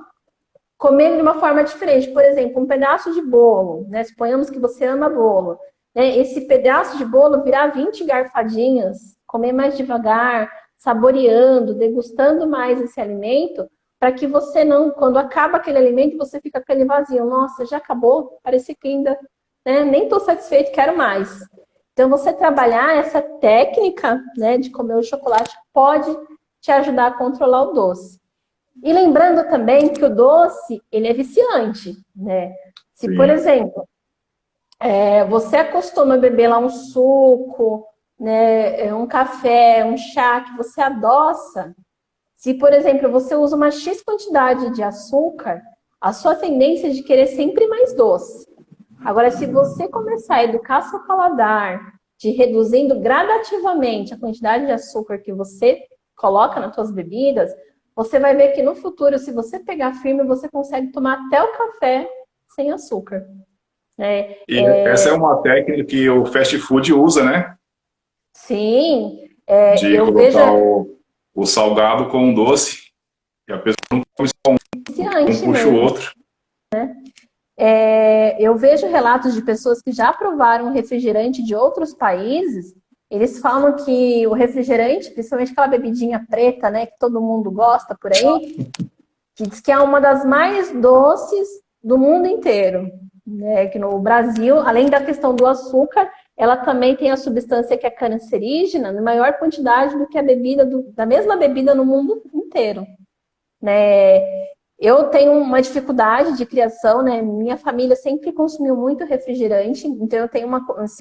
comer de uma forma diferente. Por exemplo, um pedaço de bolo, né? Suponhamos que você ama bolo. Né? Esse pedaço de bolo virar 20 garfadinhas, comer mais devagar, saboreando, degustando mais esse alimento, para que você não, quando acaba aquele alimento, você fica com aquele vazio. Nossa, já acabou? Parece que ainda, né, nem estou satisfeito, quero mais. Então, você trabalhar essa técnica, né, de comer o chocolate pode te ajudar a controlar o doce. E lembrando também que o doce, ele é viciante, né? Se, por exemplo, você acostuma a beber lá um suco, né, um café, um chá que você adoça, se, por exemplo, você usa uma X quantidade de açúcar, a sua tendência é de querer sempre mais doce. Agora, se você começar a educar seu paladar, de reduzindo gradativamente a quantidade de açúcar que você coloca nas suas bebidas, você vai ver que no futuro, se você pegar firme, você consegue tomar até o café sem açúcar. Essa é uma técnica que o fast food usa, né? Sim, de eu colocar vejo o salgado com o doce, e a pessoa não come só um puxa o outro. Eu vejo relatos de pessoas que já provaram refrigerante de outros países. Eles falam que o refrigerante, principalmente aquela bebidinha preta, né, que todo mundo gosta por aí, que diz que é uma das mais doces do mundo inteiro. Né? Que no Brasil, além da questão do açúcar, ela também tem a substância que é cancerígena em maior quantidade do que a bebida da mesma bebida no mundo inteiro. Né? Eu tenho uma dificuldade de criação, né? Minha família sempre consumiu muito refrigerante, então eu tenho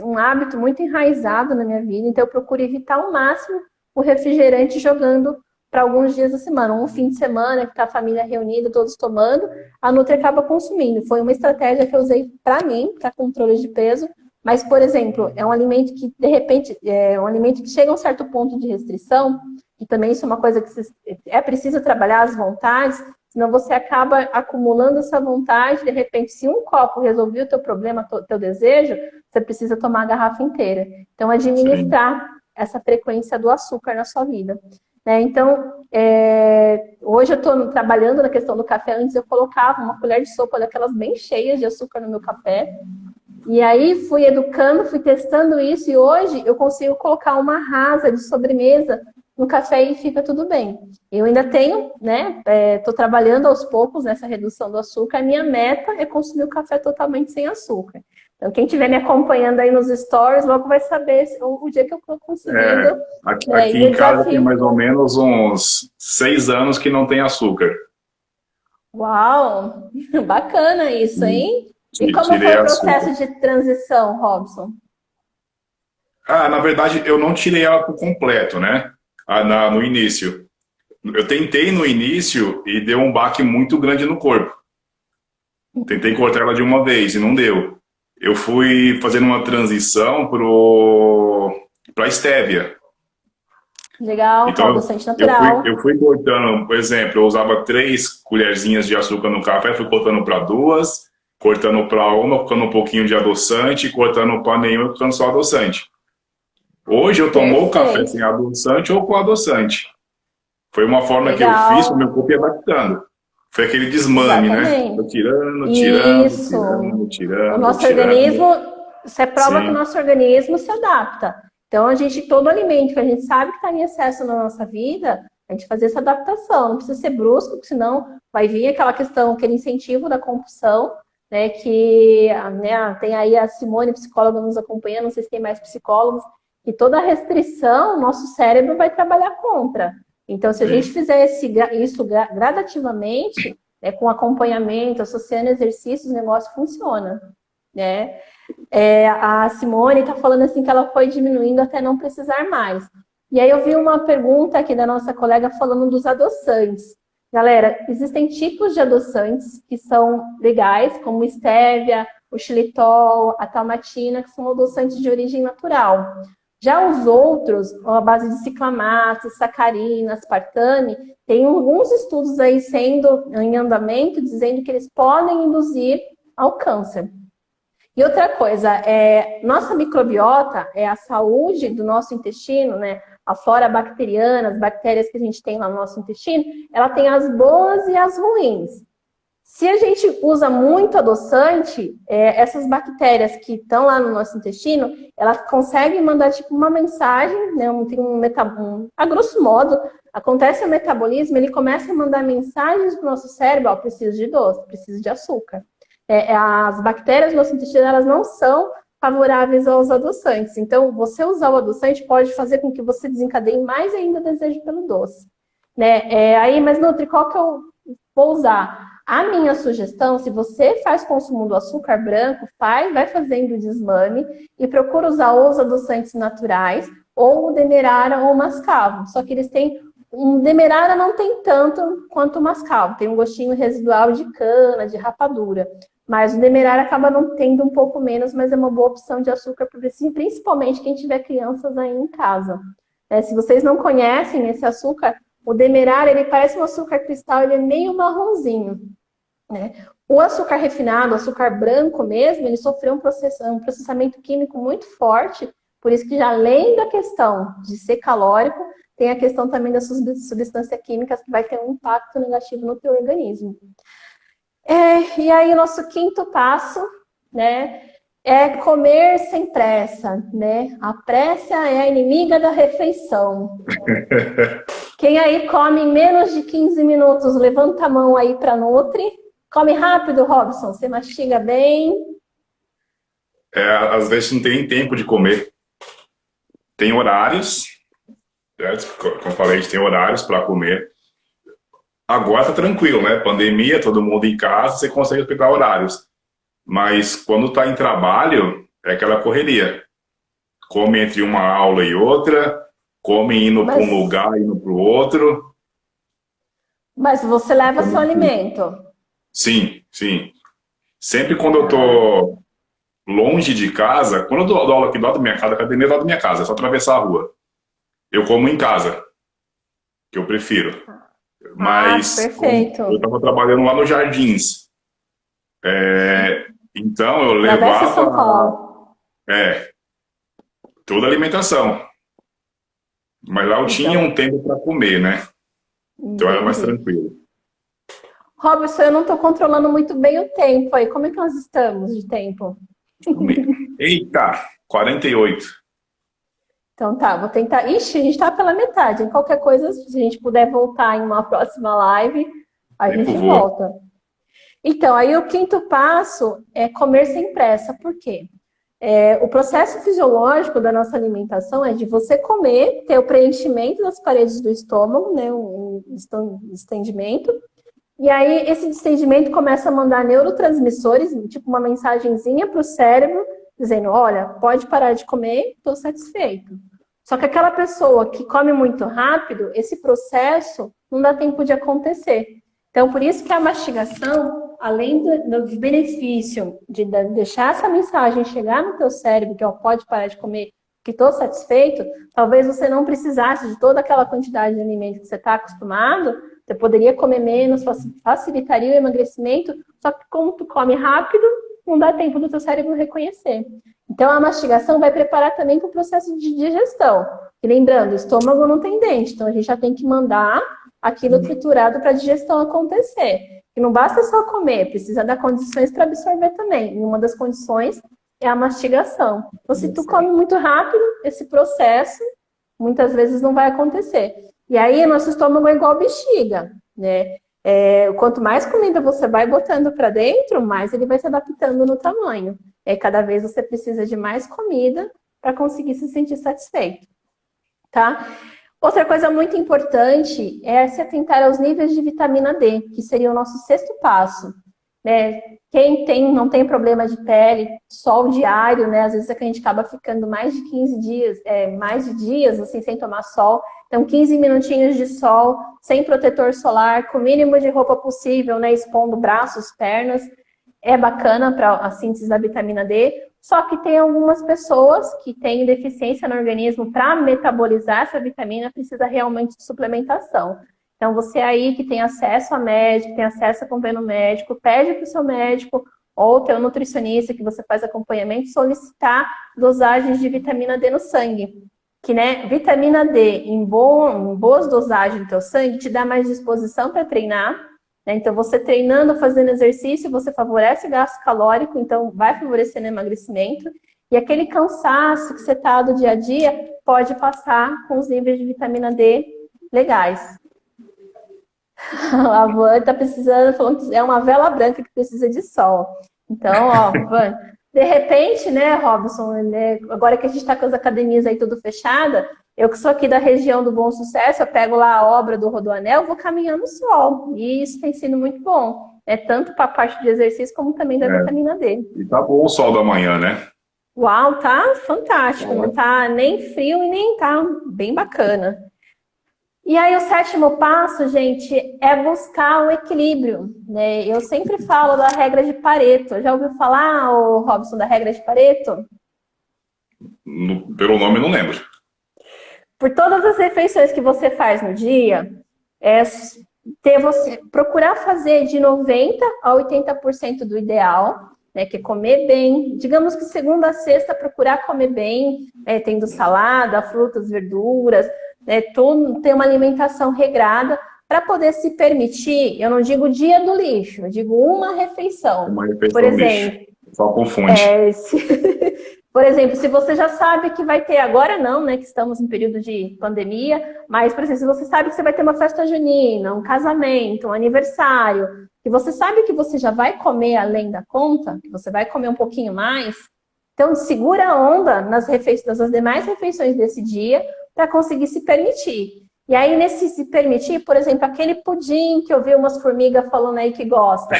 um hábito muito enraizado na minha vida, então eu procuro evitar ao máximo o refrigerante jogando para alguns dias da semana. Um fim de semana que está a família reunida, todos tomando, a Nutri acaba consumindo. Foi uma estratégia que eu usei para mim, para controle de peso, mas, por exemplo, é um alimento que, de repente, é um alimento que chega a um certo ponto de restrição, e também isso é uma coisa que é preciso trabalhar as vontades, senão você acaba acumulando essa vontade, de repente, se um copo resolveu o teu problema, o teu desejo, você precisa tomar a garrafa inteira. Então, administrar essa frequência do açúcar na sua vida. Né? Então, hoje eu estou trabalhando na questão do café. Antes eu colocava uma colher de sopa daquelas bem cheias de açúcar no meu café. E aí fui educando, fui testando isso. E hoje eu consigo colocar uma rasa de sobremesa no café e fica tudo bem. Eu ainda tenho, né? Estou trabalhando aos poucos nessa redução do açúcar. A minha meta é consumir o café totalmente sem açúcar. Então, quem estiver me acompanhando aí nos stories, logo vai saber o dia que eu estou conseguindo. Aqui em casa tem mais ou menos uns 6 anos que não tem açúcar. Uau! Bacana isso, hein? E como foi o processo de transição, Robson? Na verdade, eu não tirei ela por completo, né? No início. Eu tentei no início e deu um baque muito grande no corpo. Tentei cortar ela de uma vez e não deu. Eu fui fazendo uma transição para stevia. Legal, então, adoçante natural. Eu fui cortando, por exemplo, eu usava 3 colherzinhas de açúcar no café, fui cortando para 2, cortando para uma, ficando um pouquinho de adoçante, cortando para nenhuma, ficando só adoçante. Hoje eu tomo o café Perfeito. sem adoçante ou com adoçante. Foi uma forma que eu fiz para o Legal. meu corpo ir adaptando. Foi aquele desmame, né? Tô Exatamente. tirando, tirando, Isso. tirando, O tirando, nosso tirando. organismo, isso é prova que o Sim, nosso organismo se adapta. Então, a gente, todo alimento que a gente sabe que está em excesso na nossa vida, a gente fazer essa adaptação. Não precisa ser brusco, porque senão vai vir aquela questão, aquele incentivo da compulsão, né? Que né, tem aí a Simone, psicóloga, nos acompanhando, não sei se tem mais psicólogos, que toda restrição, o nosso cérebro vai trabalhar contra. Então, se a gente sim. fizer isso gradativamente, com acompanhamento, associando exercícios, o negócio funciona, né? A Simone está falando assim que ela foi diminuindo até não precisar mais. E aí eu vi uma pergunta aqui da nossa colega falando dos adoçantes. Galera, existem tipos de adoçantes que são legais, como o stevia, o xilitol, a talmatina, que são adoçantes de origem natural. Já os outros, a base de ciclamato, sacarina, aspartame, tem alguns estudos aí sendo em andamento dizendo que eles podem induzir ao câncer. E outra coisa, nossa microbiota é a saúde do nosso intestino, né? A flora bacteriana, as bactérias que a gente tem lá no nosso intestino, ela tem as boas e as ruins. Se a gente usa muito adoçante, essas bactérias que estão lá no nosso intestino, elas conseguem mandar tipo uma mensagem, né? A grosso modo, acontece o metabolismo, ele começa a mandar mensagens para o nosso cérebro, ó, preciso de doce, preciso de açúcar. As bactérias do nosso intestino, elas não são favoráveis aos adoçantes. Então, você usar o adoçante pode fazer com que você desencadeie mais ainda o desejo pelo doce. Né? Aí, mas Nutri, qual que eu vou usar? A minha sugestão, se você faz consumo do açúcar branco, vai fazendo o desmame e procura usar os adoçantes naturais ou o demerara ou o mascavo. Só que eles têm um demerara não tem tanto quanto o mascavo, tem um gostinho residual de cana, de rapadura. Mas o demerara acaba não tendo um pouco menos, mas é uma boa opção de açúcar, principalmente quem tiver crianças aí em casa. Se vocês não conhecem esse açúcar, o demerara, ele parece um açúcar cristal, ele é meio marronzinho, né? O açúcar refinado, o açúcar branco mesmo, ele sofreu um processamento químico muito forte, por isso que já além da questão de ser calórico, tem a questão também das substâncias químicas que vai ter um impacto negativo no teu organismo. E aí o nosso quinto passo, né, é comer sem pressa, né? A pressa é a inimiga da refeição. Quem aí come em menos de 15 minutos, levanta a mão aí para Nutri. Come rápido, Robson, você mastiga bem. Às vezes não tem tempo de comer. Tem horários, certo? Como eu falei, a gente tem horários para comer. Agora tá tranquilo, né? Pandemia, todo mundo em casa, você consegue pegar horários. Mas quando está em trabalho, é aquela correria. Come entre uma aula e outra, come indo para um lugar, indo para o outro. Mas você leva seu alimento. Sim, sim. Sempre quando eu tô longe de casa, quando eu dou aula aqui do lado da minha casa, a academia é do lado da minha casa, é só atravessar a rua. Eu como em casa, que eu prefiro. Mas Perfeito. eu estava trabalhando lá nos Jardins. Então eu Travessa São levava Paulo. toda a alimentação. Mas lá eu tinha um tempo para comer, né? Então era mais tranquilo. Robson, eu não estou controlando muito bem o tempo aí. Como é que nós estamos de tempo? Eita, 48. Então tá, vou tentar. Ixi, a gente está pela metade. Em qualquer coisa, se a gente puder voltar em uma próxima live, a gente volta. Então, aí o quinto passo é comer sem pressa. Por quê? O processo fisiológico da nossa alimentação é de você comer, ter o preenchimento das paredes do estômago, né, um estendimento, e aí esse distendimento começa a mandar neurotransmissores, tipo uma mensagenzinha para o cérebro, dizendo, olha, pode parar de comer, estou satisfeito. Só que aquela pessoa que come muito rápido, esse processo não dá tempo de acontecer. Então, por isso que a mastigação, além do benefício de deixar essa mensagem chegar no teu cérebro, que pode parar de comer, que estou satisfeito, talvez você não precisasse de toda aquela quantidade de alimento que você está acostumado, você poderia comer menos, facilitaria o emagrecimento, só que como tu come rápido, não dá tempo do teu cérebro reconhecer. Então, a mastigação vai preparar também para o processo de digestão. E lembrando, o estômago não tem dente, então a gente já tem que mandar aquilo triturado para a digestão acontecer. E não basta só comer, precisa dar condições para absorver também. E uma das condições é a mastigação. Então, se tu come muito rápido, esse processo muitas vezes não vai acontecer. E aí, nosso estômago é igual bexiga, né? Quanto mais comida você vai botando para dentro, mais ele vai se adaptando no tamanho. Cada vez você precisa de mais comida para conseguir se sentir satisfeito, tá? Outra coisa muito importante é se atentar aos níveis de vitamina D, que seria o nosso sexto passo, né? Quem não tem problema de pele, sol diário, né? Às vezes a gente acaba ficando mais de 15 dias, mais de dias, assim, sem tomar sol. Então, 15 minutinhos de sol, sem protetor solar, com o mínimo de roupa possível, né? Expondo braços, pernas, é bacana para a síntese da vitamina D. Só que tem algumas pessoas que têm deficiência no organismo para metabolizar essa vitamina, precisa realmente de suplementação. Então, você aí que tem acesso a médico, tem acesso a acompanhar no médico, pede para o seu médico ou teu nutricionista que você faz acompanhamento, solicitar dosagens de vitamina D no sangue. Que, né, vitamina D em boas dosagens no teu sangue te dá mais disposição para treinar, né? Então, você treinando, fazendo exercício, você favorece o gasto calórico, então vai favorecer no emagrecimento. E aquele cansaço que você está do dia a dia pode passar com os níveis de vitamina D legais. A Van está precisando, falando que é uma vela branca que precisa de sol. Então, ó, Van, de repente, né, Robson, né, agora que a gente está com as academias aí tudo fechada, eu que sou aqui da região do Bom Sucesso, eu pego lá a obra do Rodoanel, vou caminhando no sol. E isso tem sido muito bom. Tanto para a parte de exercício, como também da vitamina D. E tá bom o sol da manhã, né? Uau, tá fantástico. Não tá nem frio e nem tá bem bacana. E aí o sétimo passo, gente, é buscar o equilíbrio, né? Eu sempre falo da regra de Pareto. Já ouviu falar, Robson, da regra de Pareto? Pelo nome eu não lembro. Por todas as refeições que você faz no dia, procurar fazer de 90% a 80% do ideal, né? Que é comer bem. Digamos que segunda a sexta, procurar comer bem, tendo salada, frutas, verduras, ter uma alimentação regrada para poder se permitir, eu não digo dia do lixo, eu digo uma refeição. Uma refeição por exemplo, lixo. Só confunde. Por exemplo, se você já sabe que vai ter, agora não, né, que estamos em período de pandemia, mas, por exemplo, se você sabe que você vai ter uma festa junina, um casamento, um aniversário, que você sabe que você já vai comer além da conta, que você vai comer um pouquinho mais, então segura a onda nas demais refeições desse dia para conseguir se permitir. E aí, nesse se permitir, por exemplo, aquele pudim que eu vi umas formigas falando aí que gosta,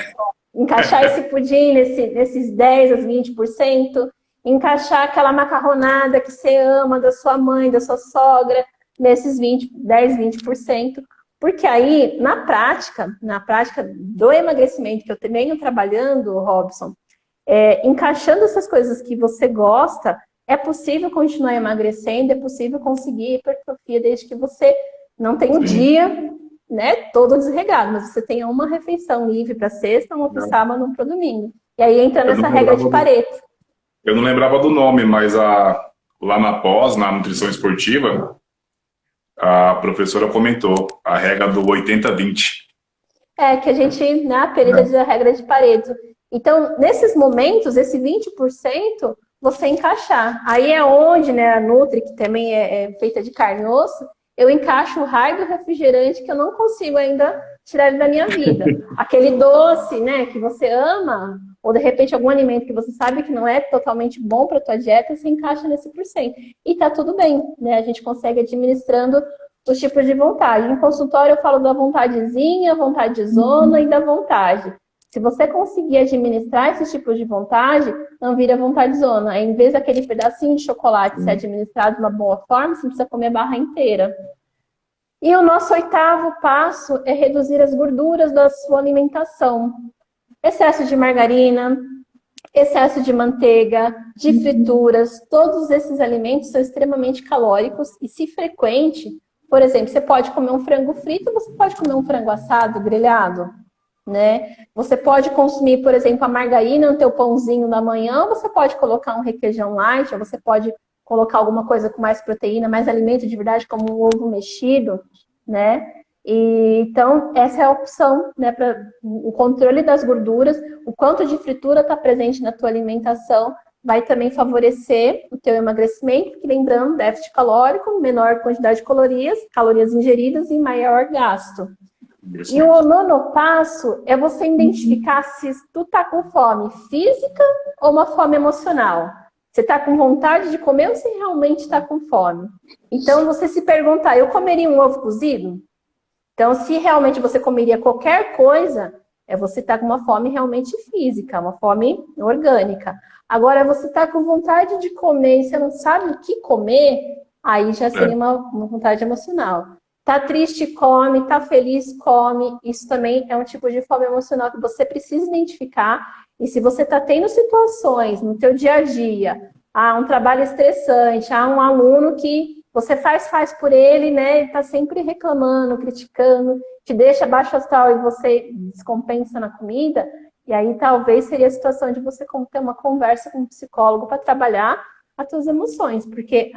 encaixar esse pudim nesses 10% a 20%, encaixar aquela macarronada que você ama da sua mãe, da sua sogra, nesses 10%, 20%. Porque aí, na prática do emagrecimento que eu venho trabalhando, Robson, encaixando essas coisas que você gosta, é possível continuar emagrecendo, é possível conseguir hipertrofia desde que você não tenha um dia, né, todo desregrado, mas você tenha uma refeição livre para sexta, uma para sábado, uma para domingo. E aí entra nessa regra de Pareto. Eu não lembrava do nome, mas lá na pós, na nutrição esportiva, a professora comentou a regra do 80-20. Que a gente, né, apelida de regra de Pareto. Então, nesses momentos, esse 20%, você encaixar. Aí é onde, né, a Nutri, que também é feita de carne e osso, eu encaixo o raio do refrigerante que eu não consigo ainda tirar ele da minha vida. Aquele doce, né, que você ama, ou de repente algum alimento que você sabe que não é totalmente bom para a tua dieta, você encaixa nesse %. E tá tudo bem, né? A gente consegue administrando os tipos de vontade. No consultório eu falo da vontadezinha, vontadezona e da vontade. Se você conseguir administrar esses tipos de vontade, não vira vontadezona. Em vez daquele pedacinho de chocolate ser administrado de uma boa forma, você precisa comer a barra inteira. E o nosso oitavo passo é reduzir as gorduras da sua alimentação. Excesso de margarina, excesso de manteiga, de frituras, todos esses alimentos são extremamente calóricos e, se frequente, por exemplo, você pode comer um frango frito, você pode comer um frango assado, grelhado. né? Você pode consumir, por exemplo, a margarina no teu pãozinho da manhã, ou você pode colocar um requeijão light, ou você pode colocar alguma coisa com mais proteína, mais alimento de verdade, como um ovo mexido, né? E, então, essa é a opção, né, para o controle das gorduras, o quanto de fritura está presente na tua alimentação, vai também favorecer o teu emagrecimento, porque lembrando, déficit calórico, menor quantidade de calorias ingeridas e maior gasto. E o nono passo é você identificar se tu tá com fome física ou uma fome emocional. Você tá com vontade de comer ou você realmente está com fome? Então, você se perguntar, eu comeria um ovo cozido? Então, se realmente você comeria qualquer coisa, você tá com uma fome realmente física, uma fome orgânica. Agora, você tá com vontade de comer e você não sabe o que comer, aí já seria uma vontade emocional. Tá triste, come. Tá feliz, come. Isso também é um tipo de fome emocional que você precisa identificar. E se você tá tendo situações no teu dia a dia, um trabalho estressante, um aluno que você faz por ele, né? Ele tá sempre reclamando, criticando, te deixa baixo astral e você descompensa na comida. E aí talvez seria a situação de você ter uma conversa com um psicólogo para trabalhar as tuas emoções, porque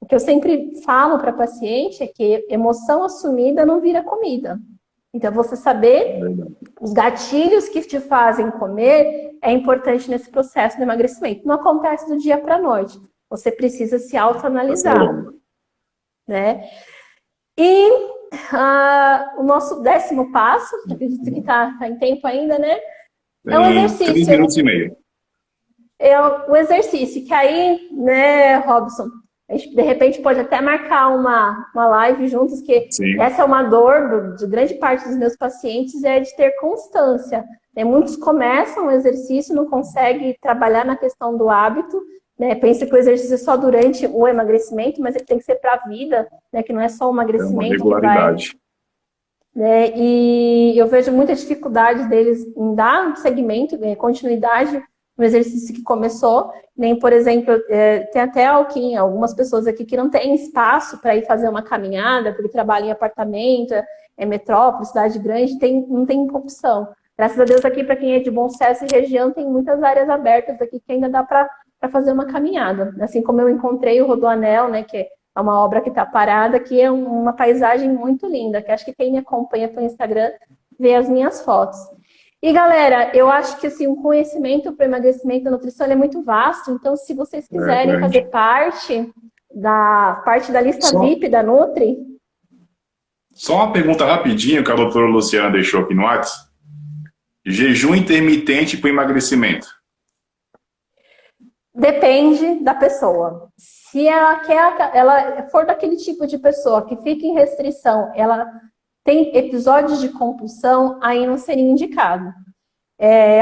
o que eu sempre falo para paciente é que emoção assumida não vira comida. Então, você saber os gatilhos que te fazem comer é importante nesse processo de emagrecimento. Não acontece do dia para a noite. Você precisa se autoanalisar, né? E o nosso 10º passo, acredito que está em tempo ainda, né? É um exercício. 3 minutos e meio. É o exercício, que aí, né, Robson, a gente, de repente, pode até marcar uma live juntos, que Sim. Essa é uma dor de grande parte dos meus pacientes, é de ter constância. Né? Muitos começam o exercício, não conseguem trabalhar na questão do hábito, né? Pensa que o exercício é só durante o emagrecimento, mas ele tem que ser para a vida, né? Que não é só o emagrecimento. É uma regularidade. Né? E eu vejo muita dificuldade deles em dar segmento, continuidade no exercício que começou. Nem, por exemplo, tem até algumas pessoas aqui que não têm espaço para ir fazer uma caminhada, porque trabalham em apartamento, metrópole, cidade grande, não tem opção. Graças a Deus aqui, para quem é de Bom Sucesso e região, tem muitas áreas abertas aqui que ainda dá para fazer uma caminhada. Assim como eu encontrei o Rodoanel, né, que é uma obra que está parada, que é uma paisagem muito linda, que acho que quem me acompanha pelo Instagram vê as minhas fotos. E, galera, eu acho que assim, o conhecimento para emagrecimento e nutrição é muito vasto, então se vocês quiserem fazer parte da lista VIP da Nutri... Só uma pergunta rapidinho que a doutora Luciana deixou aqui no WhatsApp. Jejum intermitente para emagrecimento. Depende da pessoa. Se ela for daquele tipo de pessoa que fica em restrição, ela tem episódios de compulsão, aí não seria indicado.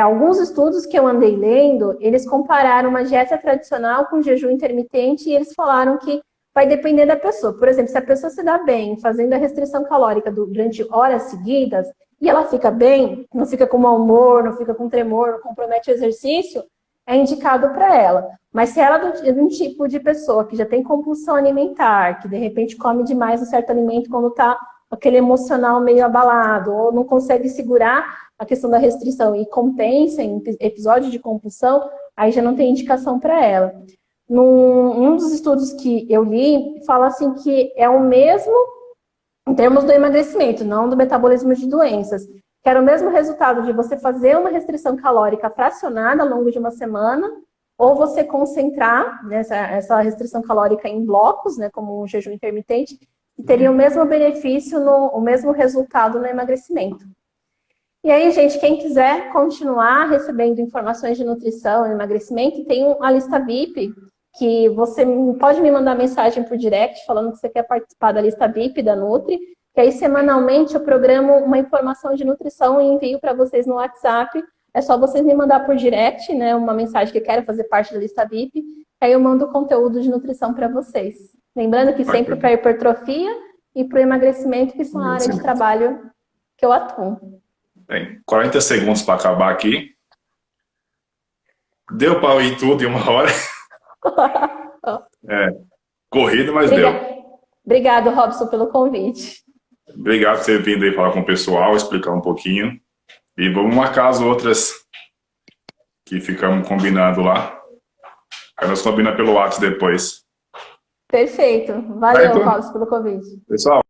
Alguns estudos que eu andei lendo, eles compararam uma dieta tradicional com jejum intermitente e eles falaram que vai depender da pessoa. Por exemplo, se a pessoa se dá bem fazendo a restrição calórica durante horas seguidas e ela fica bem, não fica com mau humor, não fica com tremor, não compromete o exercício, é indicado para ela. Mas se ela é de um tipo de pessoa que já tem compulsão alimentar, que de repente come demais um certo alimento quando está aquele emocional meio abalado, ou não consegue segurar a questão da restrição e compensa em episódio de compulsão, aí já não tem indicação para ela. Um dos estudos que eu li, fala assim que é o mesmo em termos do emagrecimento, não do metabolismo de doenças, que era o mesmo resultado de você fazer uma restrição calórica fracionada ao longo de uma semana, ou você concentrar essa restrição calórica em blocos, né, como um jejum intermitente, e teria o mesmo benefício, o mesmo resultado no emagrecimento. E aí, gente, quem quiser continuar recebendo informações de nutrição e emagrecimento, tem a lista VIP, que você pode me mandar mensagem por direct, falando que você quer participar da lista VIP da Nutri, que aí semanalmente eu programo uma informação de nutrição e envio para vocês no WhatsApp. É só vocês me mandar por direct, né, uma mensagem que quer fazer parte da lista VIP, aí eu mando conteúdo de nutrição para vocês. Lembrando que sempre para hipertrofia e para o emagrecimento, que são a área de trabalho que eu atuo. Bem, 40 segundos para acabar aqui. Deu para ir tudo em uma hora. Corrido, mas deu. Obrigado, Robson, pelo convite. Obrigado por ter vindo aí falar com o pessoal, explicar um pouquinho. E vamos marcar as outras que ficamos combinando lá. Aí nós combinamos pelo WhatsApp depois. Perfeito. Valeu, Certo? Carlos, pelo convite. Pessoal,